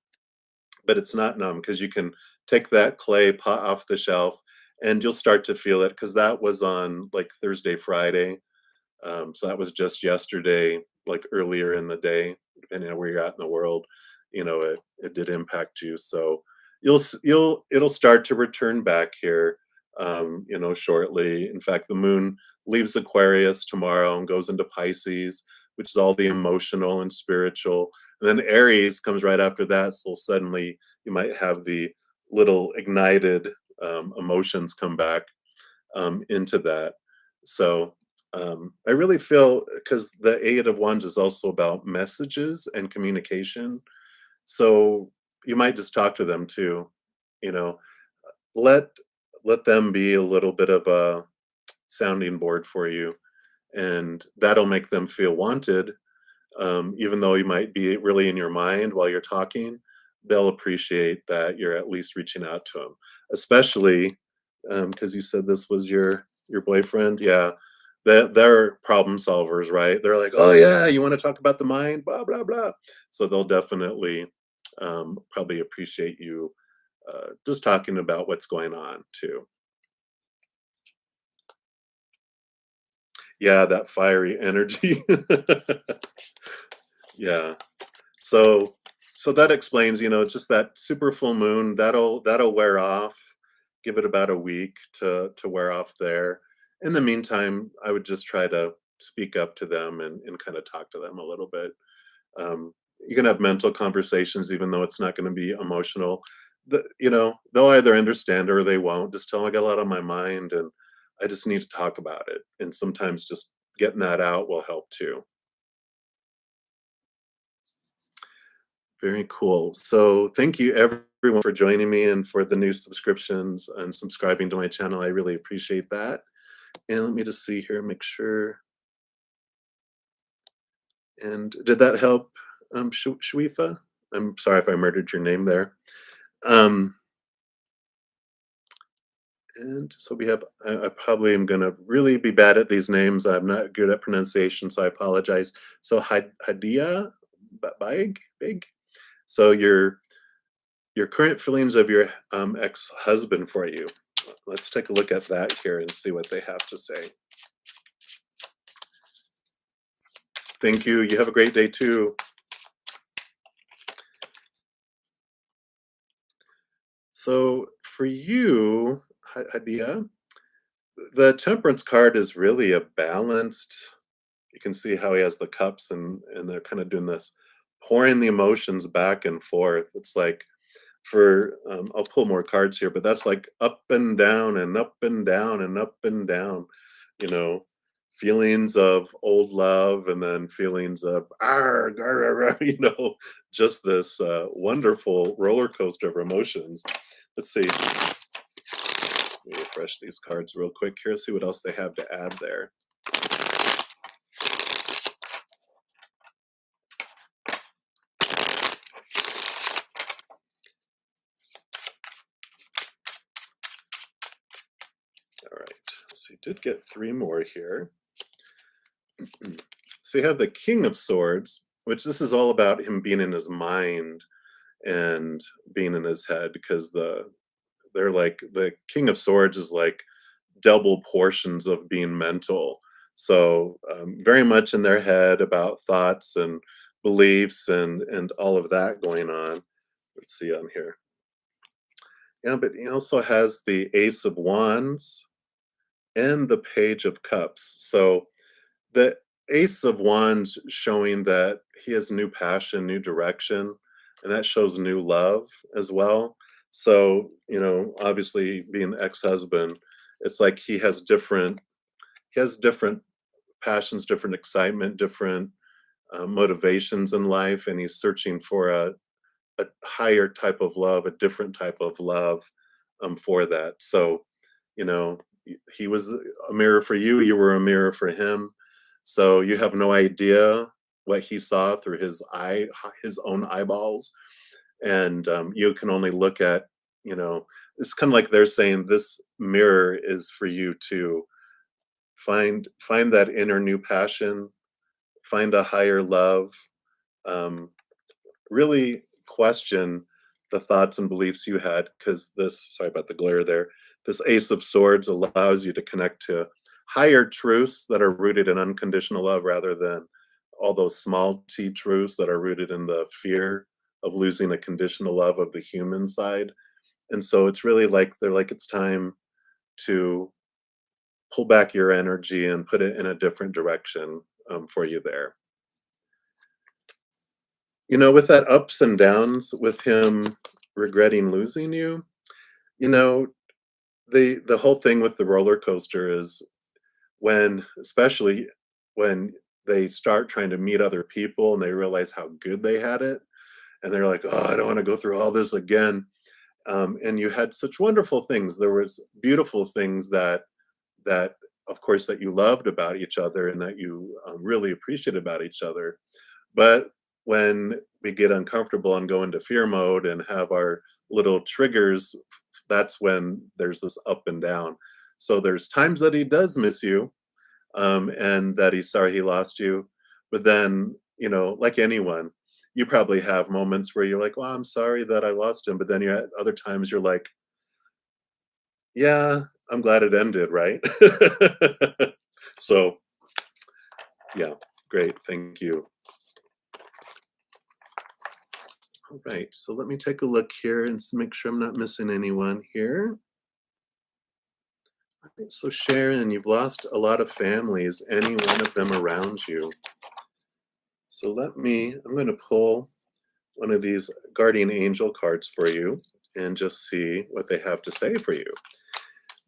but it's not numb because you can take that clay pot off the shelf and you'll start to feel it, because that was on like Thursday, Friday. So that was just yesterday, like earlier in the day, depending on where you're at in the world. It did impact you. So it'll start to return back here. shortly. In fact, the moon leaves Aquarius tomorrow and goes into Pisces, which is all the emotional and spiritual. And then Aries comes right after that. So suddenly you might have the little ignited emotions come back into that. So I really feel because the Eight of Wands is also about messages and communication. So you might just talk to them too. You know, let let them be a little bit of a sounding board for you, and that'll make them feel wanted. Even though you might be really in your mind while you're talking, they'll appreciate that you're at least reaching out to them. Especially because you said this was your boyfriend. Yeah, they're problem solvers, right? They're like, oh yeah, you want to talk about the mind, blah blah blah. So they'll definitely probably appreciate you just talking about what's going on too. Yeah, that fiery energy. Yeah. So so that explains, just that super full moon, that'll wear off. Give it about a week to wear off there. In the meantime, I would just try to speak up to them and kind of talk to them a little bit. You can have mental conversations even though it's not going to be emotional. They'll either understand or they won't. Just tell them I got a lot on my mind and I just need to talk about it. And sometimes just getting that out will help too. Very cool. So thank you everyone for joining me and for the new subscriptions and subscribing to my channel. I really appreciate that. And let me just see here, make sure. And did that help, Shwetha? I'm sorry if I murdered your name there. Um, and so we have, I probably am going to really be bad at these names. I'm not good at pronunciation, so I apologize. So Hadia Big. So your current feelings of your ex-husband for you. Let's take a look at that here and see what they have to say. Thank you. You have a great day too. So for you, Hadia, the Temperance card is really a balanced. You can see how he has the cups and they're kind of doing this, pouring the emotions back and forth. It's like for I'll pull more cards here, but that's like up and down and up and down and up and down. You know, feelings of old love and then feelings of arg, arg, arg, arg, just this wonderful roller coaster of emotions. Let's see. Let me refresh these cards real quick here, see what else they have to add there. All right. So you did get three more here. So you have the King of Swords, which this is all about him being in his mind and being in his head because they're like the King of Swords is like double portions of being mental. So very much in their head about thoughts and beliefs and all of that going on. Let's see on here. Yeah, but he also has the Ace of Wands and the Page of Cups. So the Ace of Wands showing that he has new passion, new direction, and that shows new love as well. So, obviously being ex-husband, it's like he has different passions, different excitement, different motivations in life, and he's searching for a higher type of love, a different type of love for that. So, he was a mirror for you, you were a mirror for him. So you have no idea what he saw through his own eyeballs, and you can only look at, it's kind of like they're saying this mirror is for you to find that inner new passion, find a higher love, um, really question the thoughts and beliefs you had because this sorry about the glare there, this Ace of Swords allows you to connect to higher truths that are rooted in unconditional love rather than all those small t truths that are rooted in the fear of losing a conditional love of the human side. And so it's really like they're like it's time to pull back your energy and put it in a different direction for you there. With that ups and downs, with him regretting losing you, you know, the whole thing with the roller coaster is especially when they start trying to meet other people and they realize how good they had it, and they're like, "Oh, I don't want to go through all this again." And you had such wonderful things. There was beautiful things that of course that you loved about each other and that you really appreciate about each other. But when we get uncomfortable and go into fear mode and have our little triggers, that's when there's this up and down. So there's times that he does miss you, and that he's sorry he lost you. But then, like anyone, you probably have moments where you're like, "Well, I'm sorry that I lost him," but then you had other times you're like, "Yeah, I'm glad it ended, right?" So, yeah, great, thank you. All right, so let me take a look here and make sure I'm not missing anyone here. All right, so Sharon, you've lost a lot of families, any one of them around you. So I'm going to pull one of these guardian angel cards for you and just see what they have to say for you.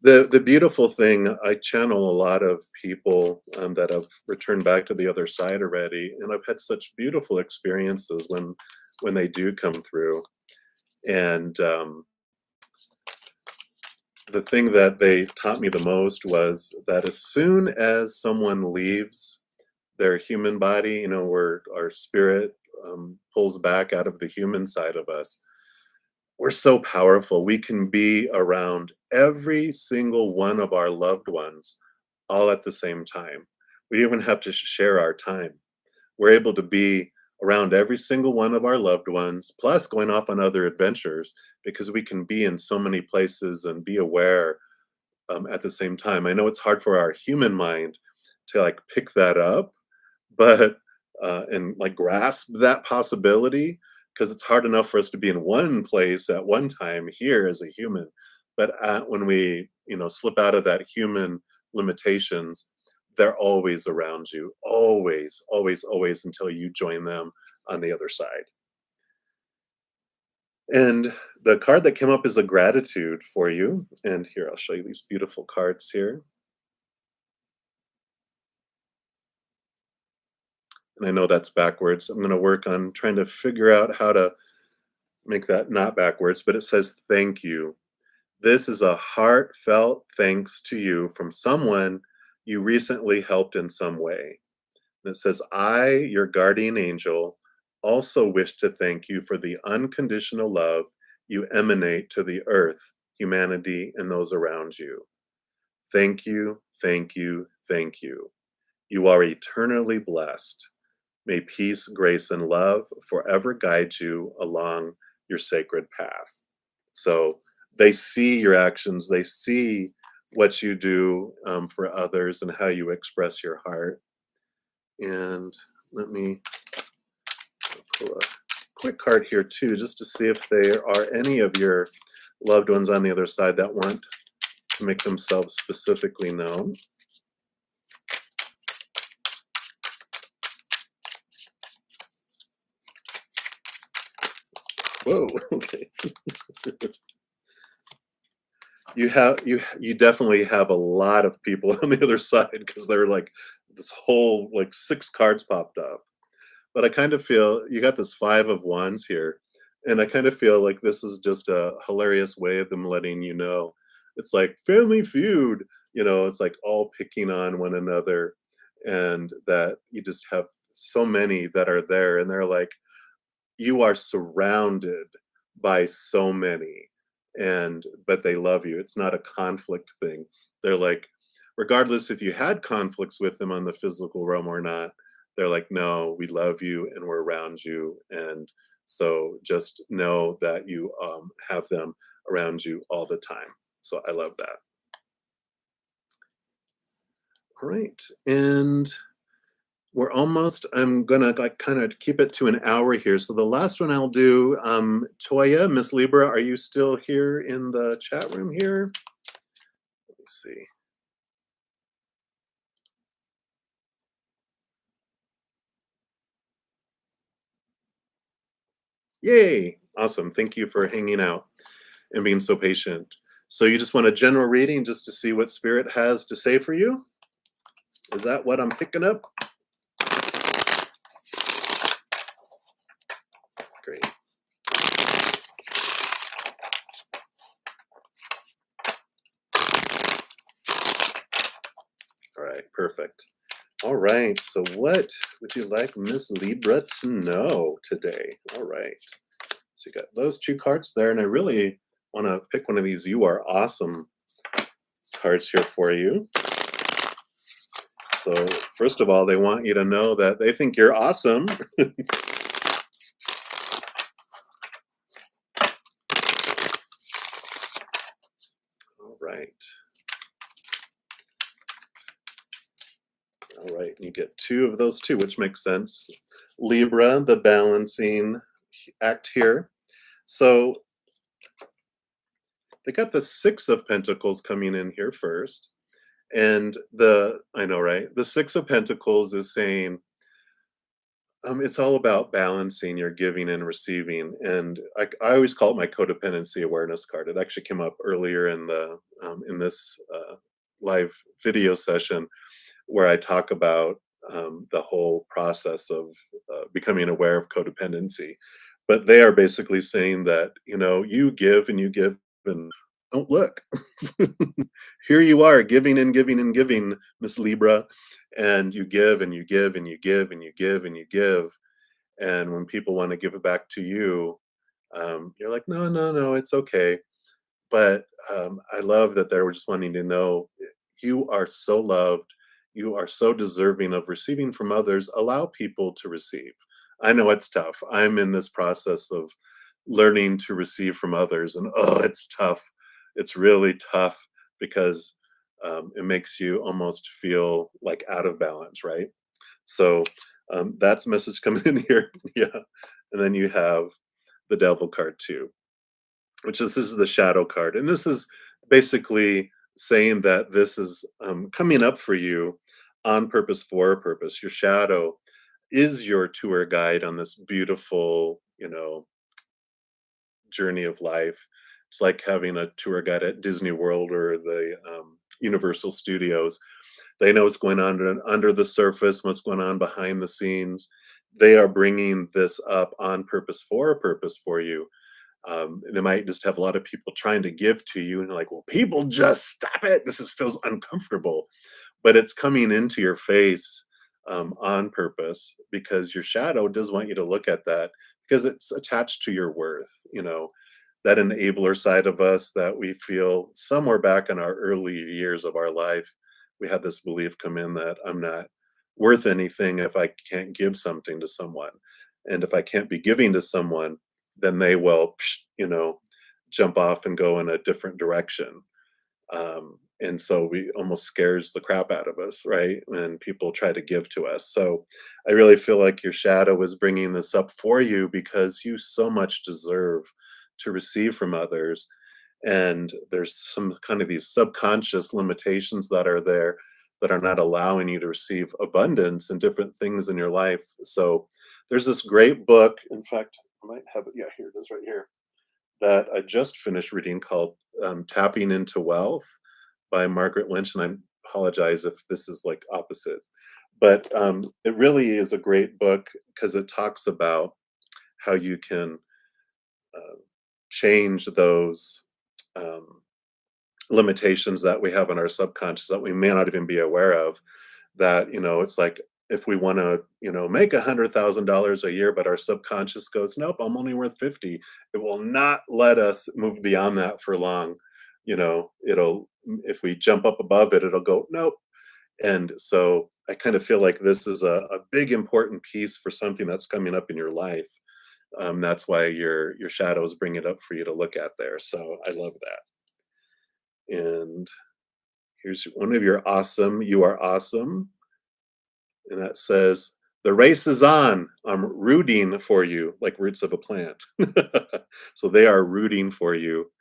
The beautiful thing, I channel a lot of people that have returned back to the other side already, and I've had such beautiful experiences when they do come through. And the thing that they taught me the most was that as soon as someone leaves their human body, where our spirit pulls back out of the human side of us, we're so powerful. We can be around every single one of our loved ones all at the same time. We don't even have to share our time. We're able to be around every single one of our loved ones, plus going off on other adventures because we can be in so many places and be aware at the same time. I know it's hard for our human mind to like pick that up, but and like grasp that possibility, because it's hard enough for us to be in one place at one time here as a human, but when we slip out of that human limitations, they're always around you, always, always, always, until you join them on the other side. And the card that came up is a gratitude for you, and here I'll show you these beautiful cards here. And I know that's backwards. I'm going to work on trying to figure out how to make that not backwards, but it says thank you. This is a heartfelt thanks to you from someone you recently helped in some way. And it says, I, your guardian angel, also wish to thank you for the unconditional love you emanate to the earth, humanity, and those around you. Thank you, thank you, thank you. You are eternally blessed. May peace, grace, and love forever guide you along your sacred path. So they see your actions, they see what you do for others and how you express your heart. And let me pull a quick card here too, just to see if there are any of your loved ones on the other side that want to make themselves specifically known. Whoa, okay. You definitely have a lot of people on the other side, because they're like this whole like six cards popped up. But I kind of feel you got this five of wands here, and I kind of feel like this is just a hilarious way of them letting you know. It's like Family Feud, it's like all picking on one another, and that you just have so many that are there, and they're like, you are surrounded by so many, but they love you. It's not a conflict thing. They're like, regardless if you had conflicts with them on the physical realm or not, they're like, no, we love you and we're around you, and so just know that you have them around you all the time. So I love that. All right, and I'm gonna like kind of keep it to an hour here. So the last one I'll do, Toya, Miss Libra, are you still here in the chat room here? me see. Yay! Awesome. Thank you for hanging out and being so patient. So you just want a general reading just to see what spirit has to say for you? Is that what I'm picking up? Great. All right, perfect. All right, so what would you like Miss Libra to know today? All right, so you got those two cards there, and I really want to pick one of these "You Are Awesome" cards here for you. So, first of all, they want you to know that they think you're awesome. All right. All right, you get two of those too, which makes sense. Libra, the balancing act here. So they got the Six of Pentacles coming in here first. And I know, right? The Six of Pentacles is saying, it's all about balancing your giving and receiving. And I always call it my codependency awareness card. It actually came up earlier in this live video session where I talk about the whole process of becoming aware of codependency. But they are basically saying that, you give and don't look. Here you are giving and giving and giving, Miss Libra, and you give and you give and you give and you give and you give. And when people want to give it back to you, you're like, no, no, no, it's okay. But I love that they're just wanting to know you are so loved. You are so deserving of receiving from others. Allow people to receive. I know it's tough. I'm in this process of learning to receive from others, and oh, it's tough. It's really tough because it makes you almost feel like out of balance, right? So that's a message coming in here. Yeah. And then you have the devil card too, which is this is the shadow card. And this is basically saying that this is coming up for you on purpose for a purpose. Your shadow is your tour guide on this beautiful, journey of life. It's like having a tour guide at Disney World or the Universal Studios. They know what's going on under the surface, what's going on behind the scenes. They are bringing this up on purpose for a purpose for you. They might just have a lot of people trying to give to you, and you're like, well, people just stop it. Feels uncomfortable, but it's coming into your face on purpose because your shadow does want you to look at that because it's attached to your worth. That enabler side of us that we feel somewhere back in our early years of our life, we had this belief come in that I'm not worth anything if I can't give something to someone. And if I can't be giving to someone, then they will, jump off and go in a different direction. And so we almost scares the crap out of us, right? When people try to give to us. So I really feel like your shadow is bringing this up for you because you so much deserve to receive from others. And there's some kind of these subconscious limitations that are there that are not allowing you to receive abundance and different things in your life. So there's this great book. In fact, I might have it. Yeah, here it is right here that I just finished reading called Tapping into Wealth by Margaret Lynch. And I apologize if this is like opposite, but it really is a great book because it talks about how you can uh, change those um, limitations that we have in our subconscious that we may not even be aware of. That, it's like if we want to, make $100,000 a year, but our subconscious goes, nope, I'm only worth 50. It will not let us move beyond that for long. It'll, if we jump up above it, it'll go, nope. And so I kind of feel like this is a big important piece for something that's coming up in your life. That's why your shadows bring it up for you to look at there. So I love that. And here's one of your awesome. You are awesome. And that says, "The race is on. I'm rooting for you," like roots of a plant. So they are rooting for you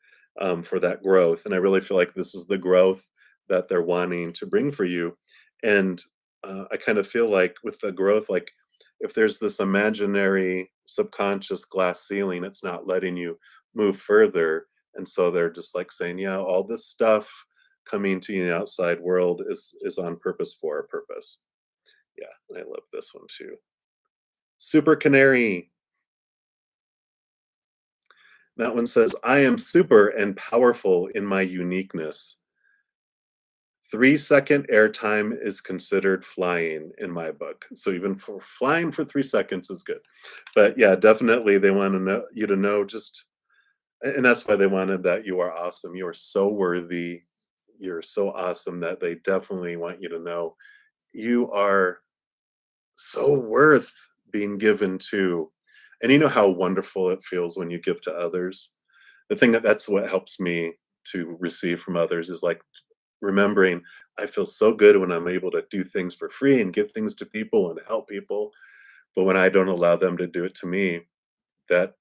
for that growth. And I really feel like this is the growth that they're wanting to bring for you. And I kind of feel like with the growth, like if there's this imaginary subconscious glass ceiling, it's not letting you move further. And so they're just like saying, yeah, all this stuff coming to you in the outside world is on purpose for a purpose. Yeah, I love this one too. Super Canary. That one says, I am super and powerful in my uniqueness. 3-second airtime is considered flying in my book. So even for flying for 3 seconds is good. But yeah, definitely they want to know you to know just and that's why they wanted that you are awesome. You are so worthy. You're so awesome that they definitely want you to know you are so worth being given to. And you know how wonderful it feels when you give to others. The thing that's what helps me to receive from others is like remembering I feel so good when I'm able to do things for free and give things to people and help people. But when I don't allow them to do it to me, that,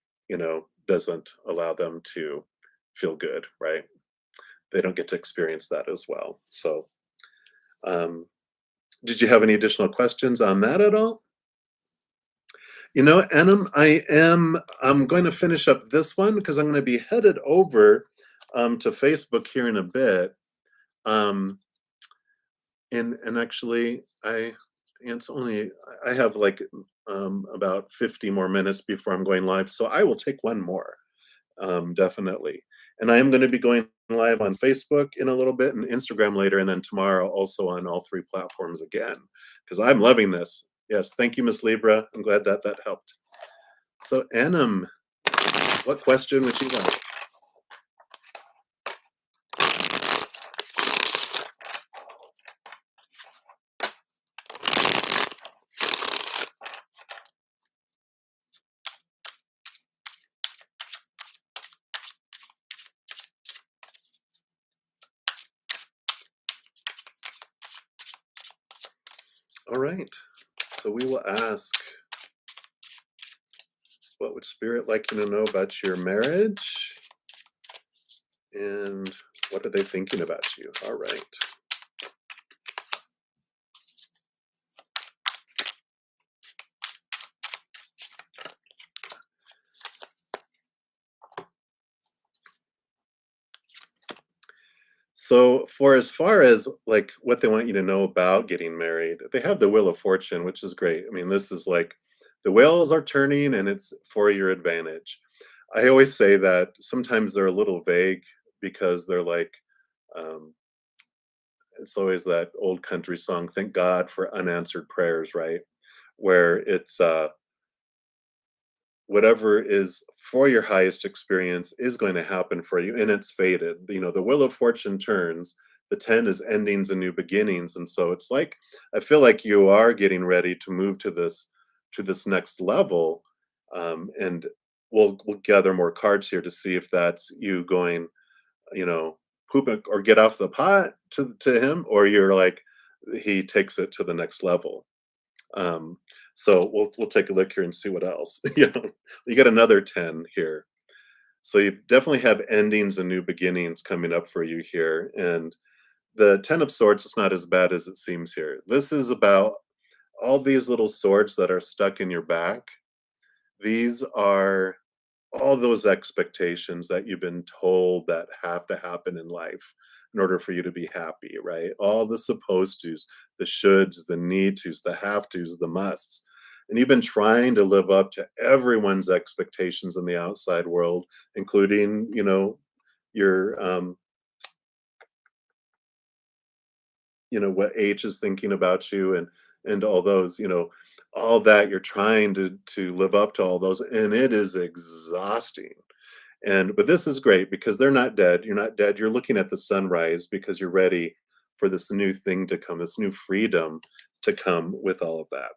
doesn't allow them to feel good, right? They don't get to experience that as well. So, um, did you have any additional questions on that at all? Adam, I'm going to finish up this one because I'm going to be headed over to Facebook here in a bit. Um, and actually, it's only I have like about 50 more minutes before I'm going live, so I will take one more, definitely. And I am going to be going live on Facebook in a little bit and Instagram later, and then tomorrow also on all three platforms again because I'm loving this. Yes, thank you, Miss Libra. I'm glad that helped. So, Anam, what question would you like? All right. So we will ask, what would Spirit like you to know about your marriage? And what are they thinking about you? All right. So, for as far as like what they want you to know about getting married, they have the Wheel of Fortune, which is great. I mean, this is like the wheels are turning and it's for your advantage. I always say that sometimes they're a little vague because they're like, um, it's always that old country song, Thank God for Unanswered Prayers, right? Where it's, whatever is for your highest experience is going to happen for you and it's fated. The wheel of fortune turns, the 10 is endings and new beginnings, and so it's like I feel like you are getting ready to move to this next level. And we'll gather more cards here to see if that's you going, you know poop or get off the pot to him, or you're like he takes it to the next level. um, so we'll take a look here and see what else. You got another 10 here. So you definitely have endings and new beginnings coming up for you here. And the 10 of swords is not as bad as it seems here. This is about all these little swords that are stuck in your back. These are all those expectations that you've been told that have to happen in life in order for you to be happy, right? All the supposed tos, the shoulds, the need tos, the have tos, the musts. And you've been trying to live up to everyone's expectations in the outside world, including, your, what H is thinking about you, and all those, all that you're trying to live up to all those, and it is exhausting. But this is great because they're not dead. You're not dead. You're looking at the sunrise because you're ready for this new thing to come, this new freedom to come with all of that.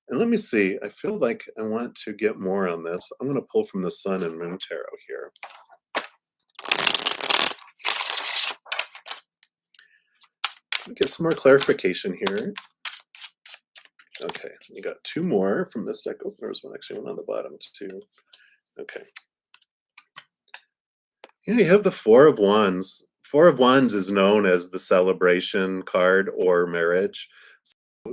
And let me see. I feel like I want to get more on this. I'm going to pull from the Sun and Moon Tarot here. Get some more clarification here. Okay, you got two more from this deck. Oh, there's one actually, one on the bottom too. Okay. Yeah, you have the Four of Wands. Four of Wands is known as the celebration card or marriage.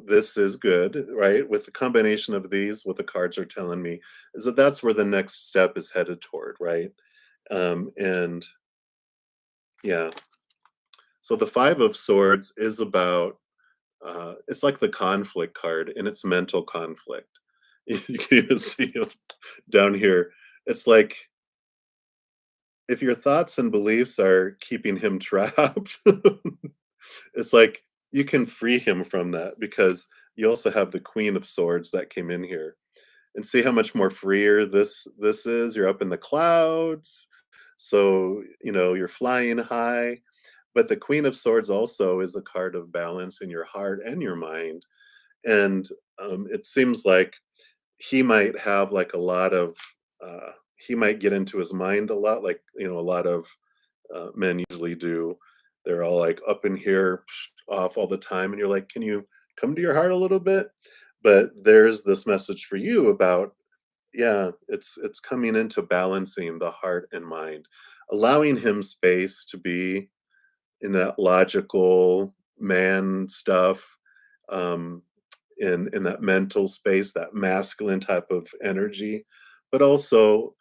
This is good, right? With the combination of these, what the cards are telling me is that that's where the next step is headed toward, right? And yeah, so the Five of Swords is about it's like the conflict card, and it's mental conflict. You can even see him down here. It's like if your thoughts and beliefs are keeping him trapped, it's like you can free him from that because you also have the Queen of Swords that came in here. And see how much more freer this is. You're up in the clouds, so you're flying high. But the Queen of Swords also is a card of balance in your heart and your mind. And it seems like he might have like a lot of he might get into his mind a lot, like a lot of men usually do. They're all like up in here, off all the time, and you're like, can you come to your heart a little bit? But there's this message for you about, yeah, it's coming into balancing the heart and mind, allowing him space to be in that logical man stuff, um, in that mental space, that masculine type of energy, but also,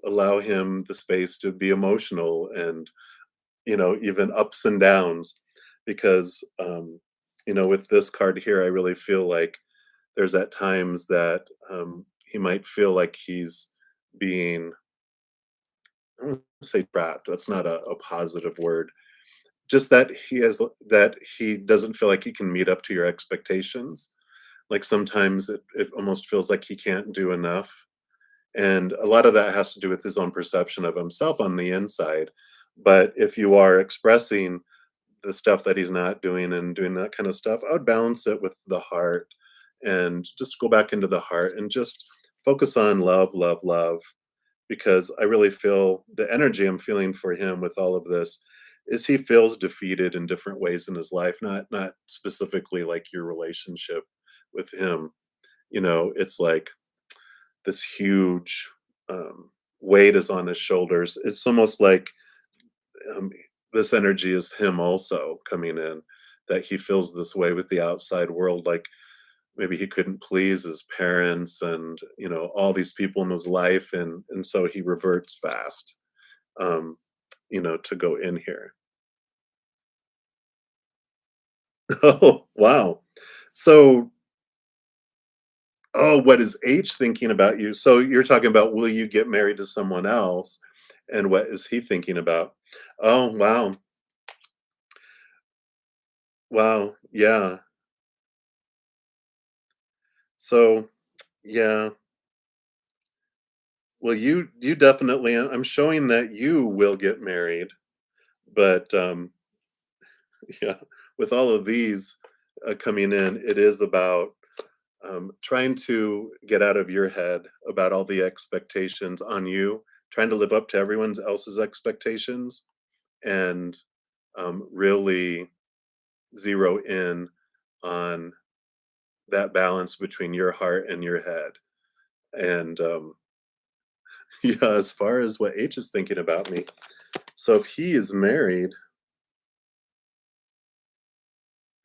allow him the space to be emotional and even ups and downs, because with this card here, I really feel like there's at times that he might feel like he's being, I don't wanna say trapped, that's not a positive word, just that that he doesn't feel like he can meet up to your expectations. Like sometimes it almost feels like he can't do enough. And a lot of that has to do with his own perception of himself on the inside. But if you are expressing the stuff that he's not doing and doing that kind of stuff, I would balance it with the heart and just go back into the heart and just focus on love, love, love. Because I really feel the energy I'm feeling for him with all of this is he feels defeated in different ways in his life, not specifically like your relationship with him. It's like this huge weight is on his shoulders. It's almost like um, this energy is him also coming in, that he feels this way with the outside world, like maybe he couldn't please his parents and all these people in his life, and so he reverts fast, um to go in here. Oh, wow. So, oh, what is H thinking about you? So you're talking about, will you get married to someone else, and what is he thinking about? Oh, wow. Wow, yeah. So, yeah. Well, you definitely, I'm showing that you will get married, but yeah, with all of these coming in, it is about trying to get out of your head about all the expectations on you, trying to live up to everyone else's expectations, and really zero in on that balance between your heart and your head. And yeah, as far as what H is thinking about me, so if he is married,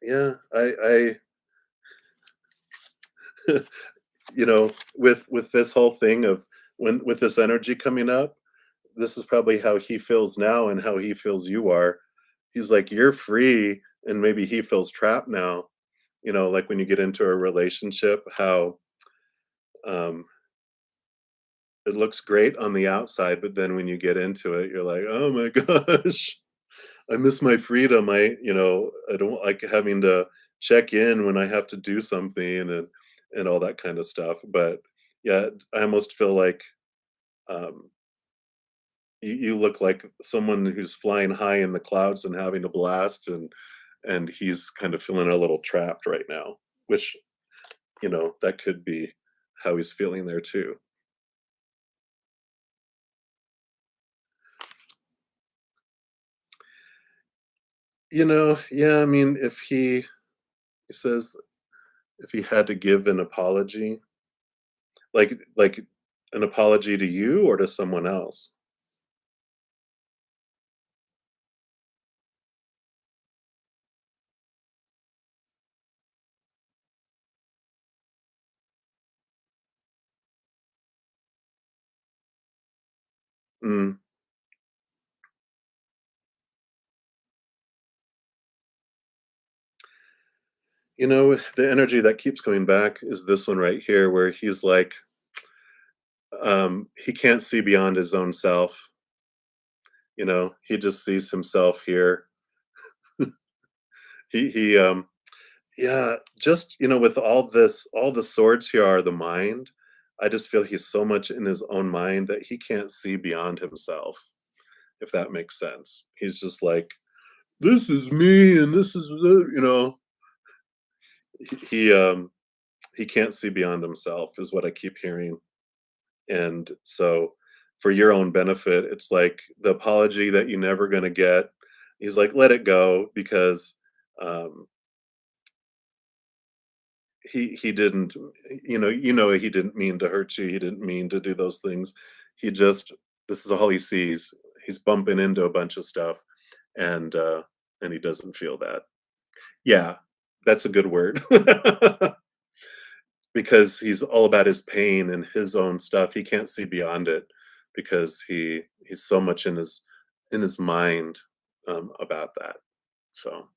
yeah, with this whole thing of when with this energy coming up, this is probably how he feels now and how he feels you are. He's like, you're free, and maybe he feels trapped now. Like when you get into a relationship, how um, it looks great on the outside, but then when you get into it, you're like, oh my gosh, I miss my freedom. I don't like having to check in when I have to do something and all that kind of stuff. But yeah, I almost feel like um, you look like someone who's flying high in the clouds and having a blast, and he's kind of feeling a little trapped right now, which that could be how he's feeling there too. Yeah, I mean, if he says if he had to give an apology, like an apology to you or to someone else. Mm. You know, the energy that keeps coming back is this one right here, where he's like, he can't see beyond his own self. He just sees himself here. He yeah, just, with all the swords here are the mind. I just feel he's so much in his own mind that he can't see beyond himself, if that makes sense. He's just like, this is me and this is he he, um he can't see beyond himself is what I keep hearing. And so for your own benefit, it's like the apology that you're never gonna get. He's like, let it go because um he didn't he didn't mean to hurt you. He didn't mean to do those things. He just this is all he sees. He's bumping into a bunch of stuff and and he doesn't feel that. Yeah, that's a good word. Because he's all about his pain and his own stuff. He can't see beyond it because he's so much in his mind about that. So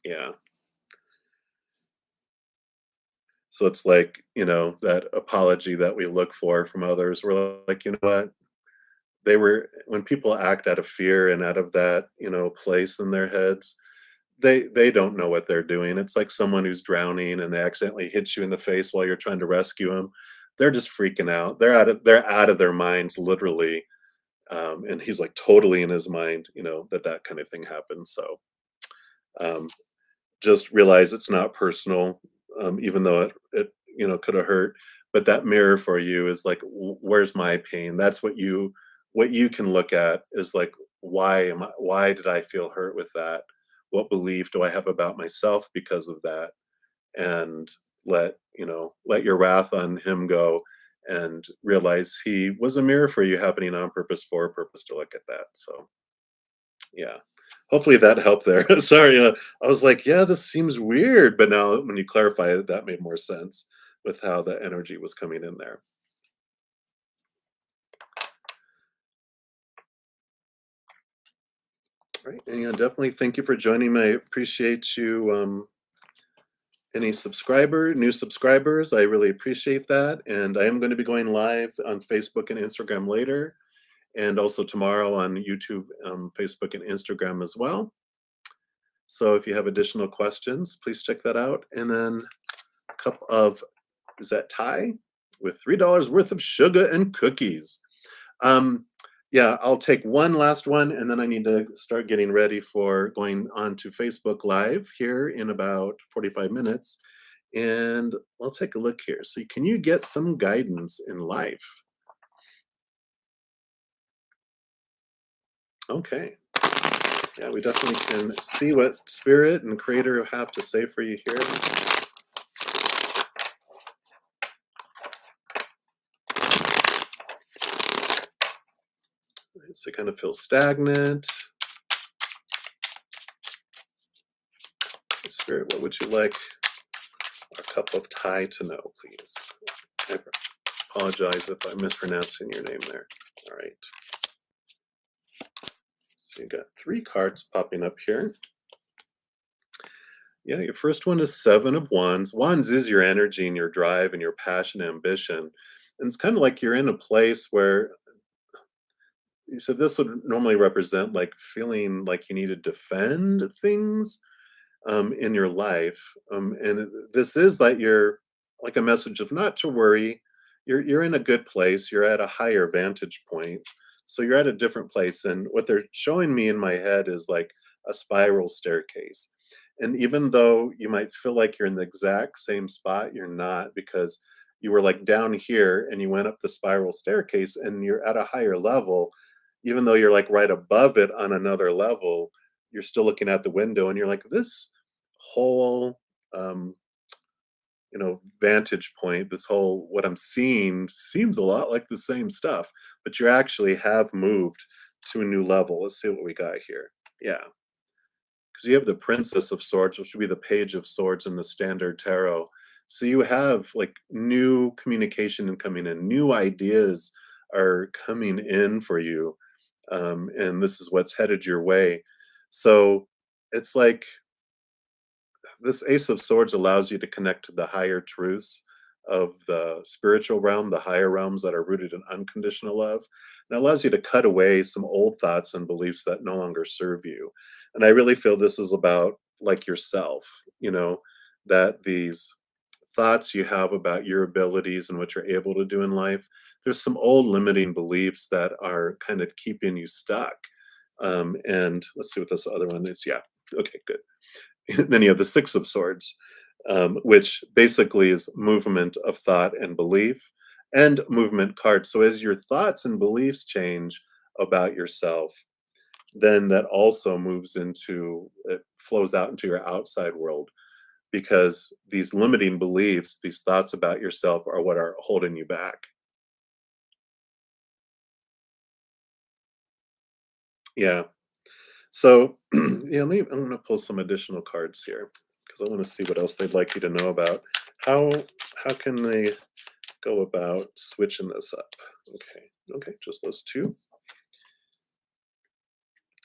yeah. So it's like, that apology that we look for from others. We're like, you know what? They were when people act out of fear and out of that, place in their heads, they don't know what they're doing. It's like someone who's drowning and they accidentally hit you in the face while you're trying to rescue them. They're just freaking out. They're out of their minds literally. And he's like totally in his mind, that kind of thing happens. So um, just realize it's not personal, even though it could have hurt. But that mirror for you is like, where's my pain? That's what you can look at is like, why did I feel hurt with that? What belief do I have about myself because of that? And let your wrath on him go and realize he was a mirror for you happening on purpose for a purpose to look at that. So yeah. Hopefully that helped there. Sorry, I was like, "Yeah, this seems weird," but now when you clarify it, that made more sense with how the energy was coming in there. Right, and yeah, definitely thank you for joining me. I appreciate you, any new subscribers, I really appreciate that, and I am gonna be going live on Facebook and Instagram later, and also tomorrow on YouTube, Facebook, and Instagram as well. So if you have additional questions, please check that out, and then a cup of is that Thai with $3 worth of sugar and cookies. Um, yeah, I'll take one last one, and then I need to start getting ready for going on to Facebook Live here in about 45 minutes. And I'll take a look here. So, can you get some guidance in life? Okay. Yeah, we definitely can see what Spirit and Creator have to say for you here. So, kind of feel stagnant. Spirit, what would you like a cup of Thai to know, please? I apologize if I'm mispronouncing your name there. All right. So you got three cards popping up here. Yeah, your first one is Seven of Wands. Wands is your energy and your drive and your passion and ambition. And it's kind of like you're in a place where you said this would normally represent like feeling like you need to defend things in your life. This is like you're like a message of not to worry. You're in a good place. You're at a higher vantage point. So you're at a different place. And what they're showing me in my head is like a spiral staircase. And even though you might feel like you're in the exact same spot, you're not because you were like down here and you went up the spiral staircase and you're at a higher level, even though you're like right above it on another level, you're still looking out the window and you're like, this whole um, vantage point, this whole what I'm seeing seems a lot like the same stuff, but you actually have moved to a new level. Let's see what we got here. Yeah, because you have the Princess of Swords, which would be the Page of Swords in the Standard Tarot, So you have like new communication and coming in, new ideas are coming in for you, and this is what's headed your way. So it's like this Ace of Swords allows you to connect to the higher truths of the spiritual realm, the higher realms that are rooted in unconditional love. And it allows you to cut away some old thoughts and beliefs that no longer serve you. And I really feel this is about like yourself, that these thoughts you have about your abilities and what you're able to do in life, there's some old limiting beliefs that are kind of keeping you stuck. And let's see what this other one is. Yeah. Okay, good. Then you have the Six of Swords, which basically is movement of thought and belief and movement cards. So as your thoughts and beliefs change about yourself, then that also moves into it flows out into your outside world because these limiting beliefs, these thoughts about yourself are what are holding you back. Yeah. So, yeah, I'm going to pull some additional cards here because I want to see what else they'd like you to know about. How how can they go about switching this up? Okay, okay, just those two.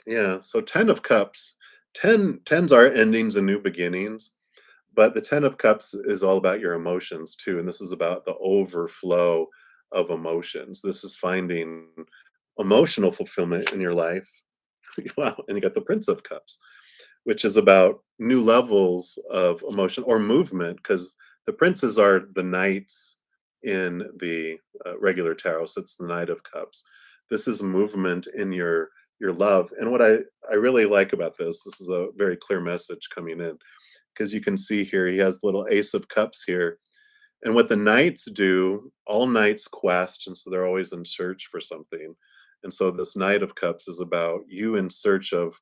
Yeah. So 10 of Cups, tens are endings and new beginnings, but the 10 of Cups is all about your emotions too, and this is about the overflow of emotions. This is finding emotional fulfillment in your life. Wow, and you got the Prince of Cups, which is about new levels of emotion or movement because the princes are the knights in the regular tarot. So it's the Knight of Cups. This is movement in your love. And what I really like about this is a very clear message coming in because you can see here he has little Ace of Cups here. And what the knights do, all knights quest, and so they're always in search for something. And so this Knight of Cups is about you in search of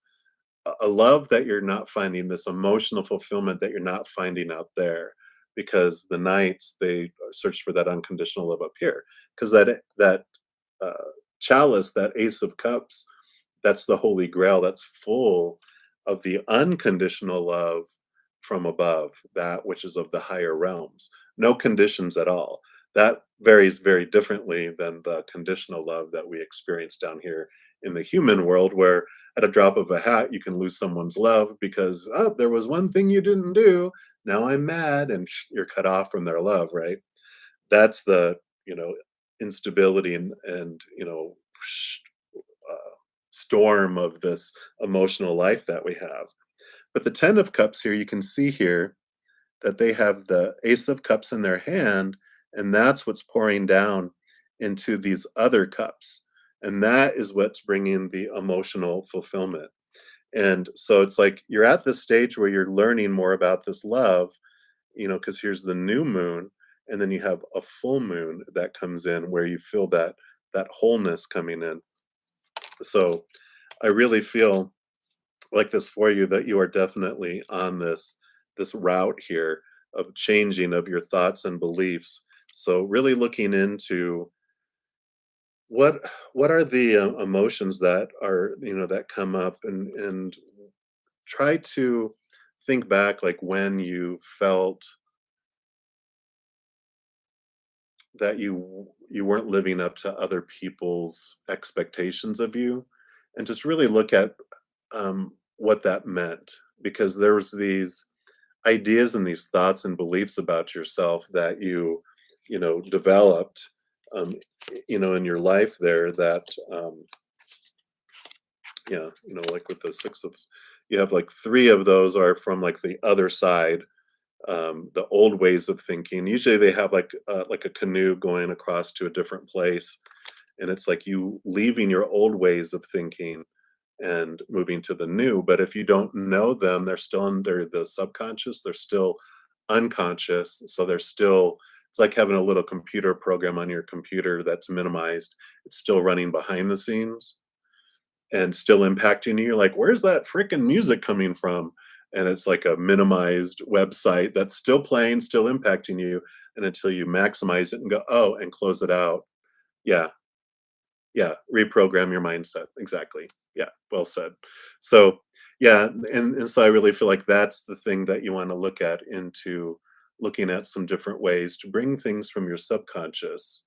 a love that you're not finding, this emotional fulfillment that you're not finding out there, because the knights they search for that unconditional love up here, because that uh, chalice, that Ace of Cups, that's the Holy Grail. That's full of the unconditional love from above, that which is of the higher realms. No conditions at all. That varies very differently than the conditional love that we experience down here in the human world, where at a drop of a hat you can lose someone's love because, oh, there was one thing you didn't do. Now I'm mad, and you're cut off from their love, right? That's the you know instability and uh, storm of this emotional life that we have. But the 10 of Cups here, you can see here that they have the Ace of Cups in their hand, and that's what's pouring down into these other cups. And that is what's bringing the emotional fulfillment. And so it's like you're at this stage where you're learning more about this love, because here's the new moon, and then you have a full moon that comes in where you feel that wholeness coming in. So I really feel like this for you, that you are definitely on this route here of changing of your thoughts and beliefs. So really looking into what what are the emotions that are that come up, and try to think back like when you felt that you weren't living up to other people's expectations of you, and just really look at what that meant, because there's these ideas and these thoughts and beliefs about yourself that you developed um, in your life there, that yeah, like with the six of, you have like three of those are from like the other side, the old ways of thinking. Usually they have like a canoe going across to a different place, and it's like you leaving your old ways of thinking and moving to the new. But if you don't know them, they're still under the subconscious, they're still unconscious. So they're still, it's like having a little computer program on your computer that's minimized. It's still running behind the scenes and still impacting you. You're like, where's that freaking music coming from? And it's like a minimized website that's still playing, still impacting you. And until you maximize it and go, oh, and close it out. Yeah, yeah, reprogram your mindset. Exactly. Yeah, well said. So, yeah, and so I really feel like that's the thing that you want to look at into looking at some different ways to bring things from your subconscious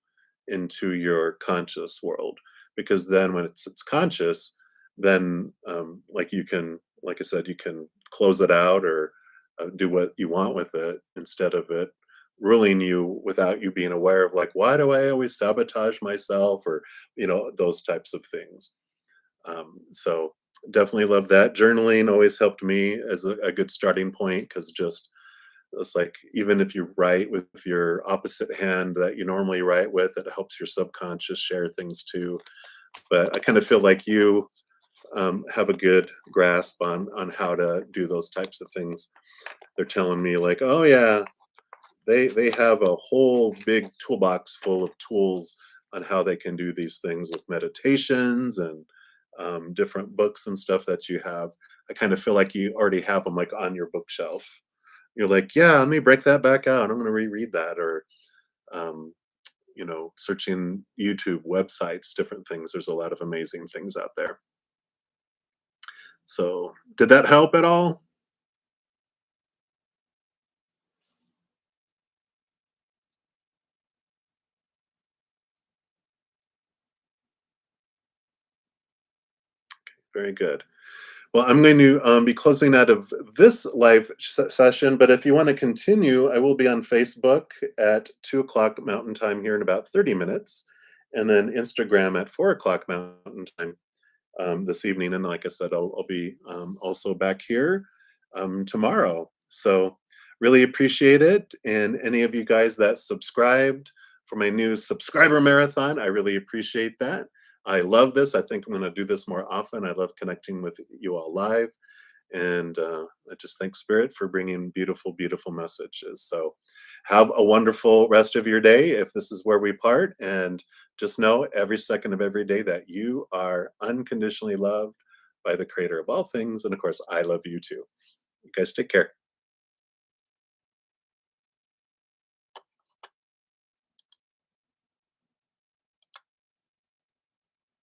into your conscious world. Because then when it's conscious, then like you can, like I said, you can close it out or do what you want with it instead of it ruling you without you being aware of like, why do I always sabotage myself, or those types of things. So definitely love that. Journaling always helped me as a good starting point, because just it's like, even if you write with your opposite hand that you normally write with, it helps your subconscious share things too. But I kind of feel like you have a good grasp on how to do those types of things. They're telling me like, oh yeah, they have a whole big toolbox full of tools on how they can do these things with meditations and different books and stuff that you have. I kind of feel like you already have them like on your bookshelf. You're like, yeah, let me break that back out. I'm going to reread that. Or, um, searching YouTube websites, different things. There's a lot of amazing things out there. So, did that help at all? Very good. Well, I'm going to be closing out of this live session, but if you want to continue, I will be on Facebook at 2 o'clock Mountain Time here in about 30 minutes, and then Instagram at 4 o'clock Mountain Time this evening. And like I said, I'll be also back here tomorrow. So really appreciate it. And any of you guys that subscribed for my new subscriber marathon, I really appreciate that. I love this. I think I'm going to do this more often. I love connecting with you all live. And I just thank Spirit for bringing beautiful, beautiful messages. So have a wonderful rest of your day if this is where we part. And just know every second of every day that you are unconditionally loved by the creator of all things. And of course, I love you too. You guys take care.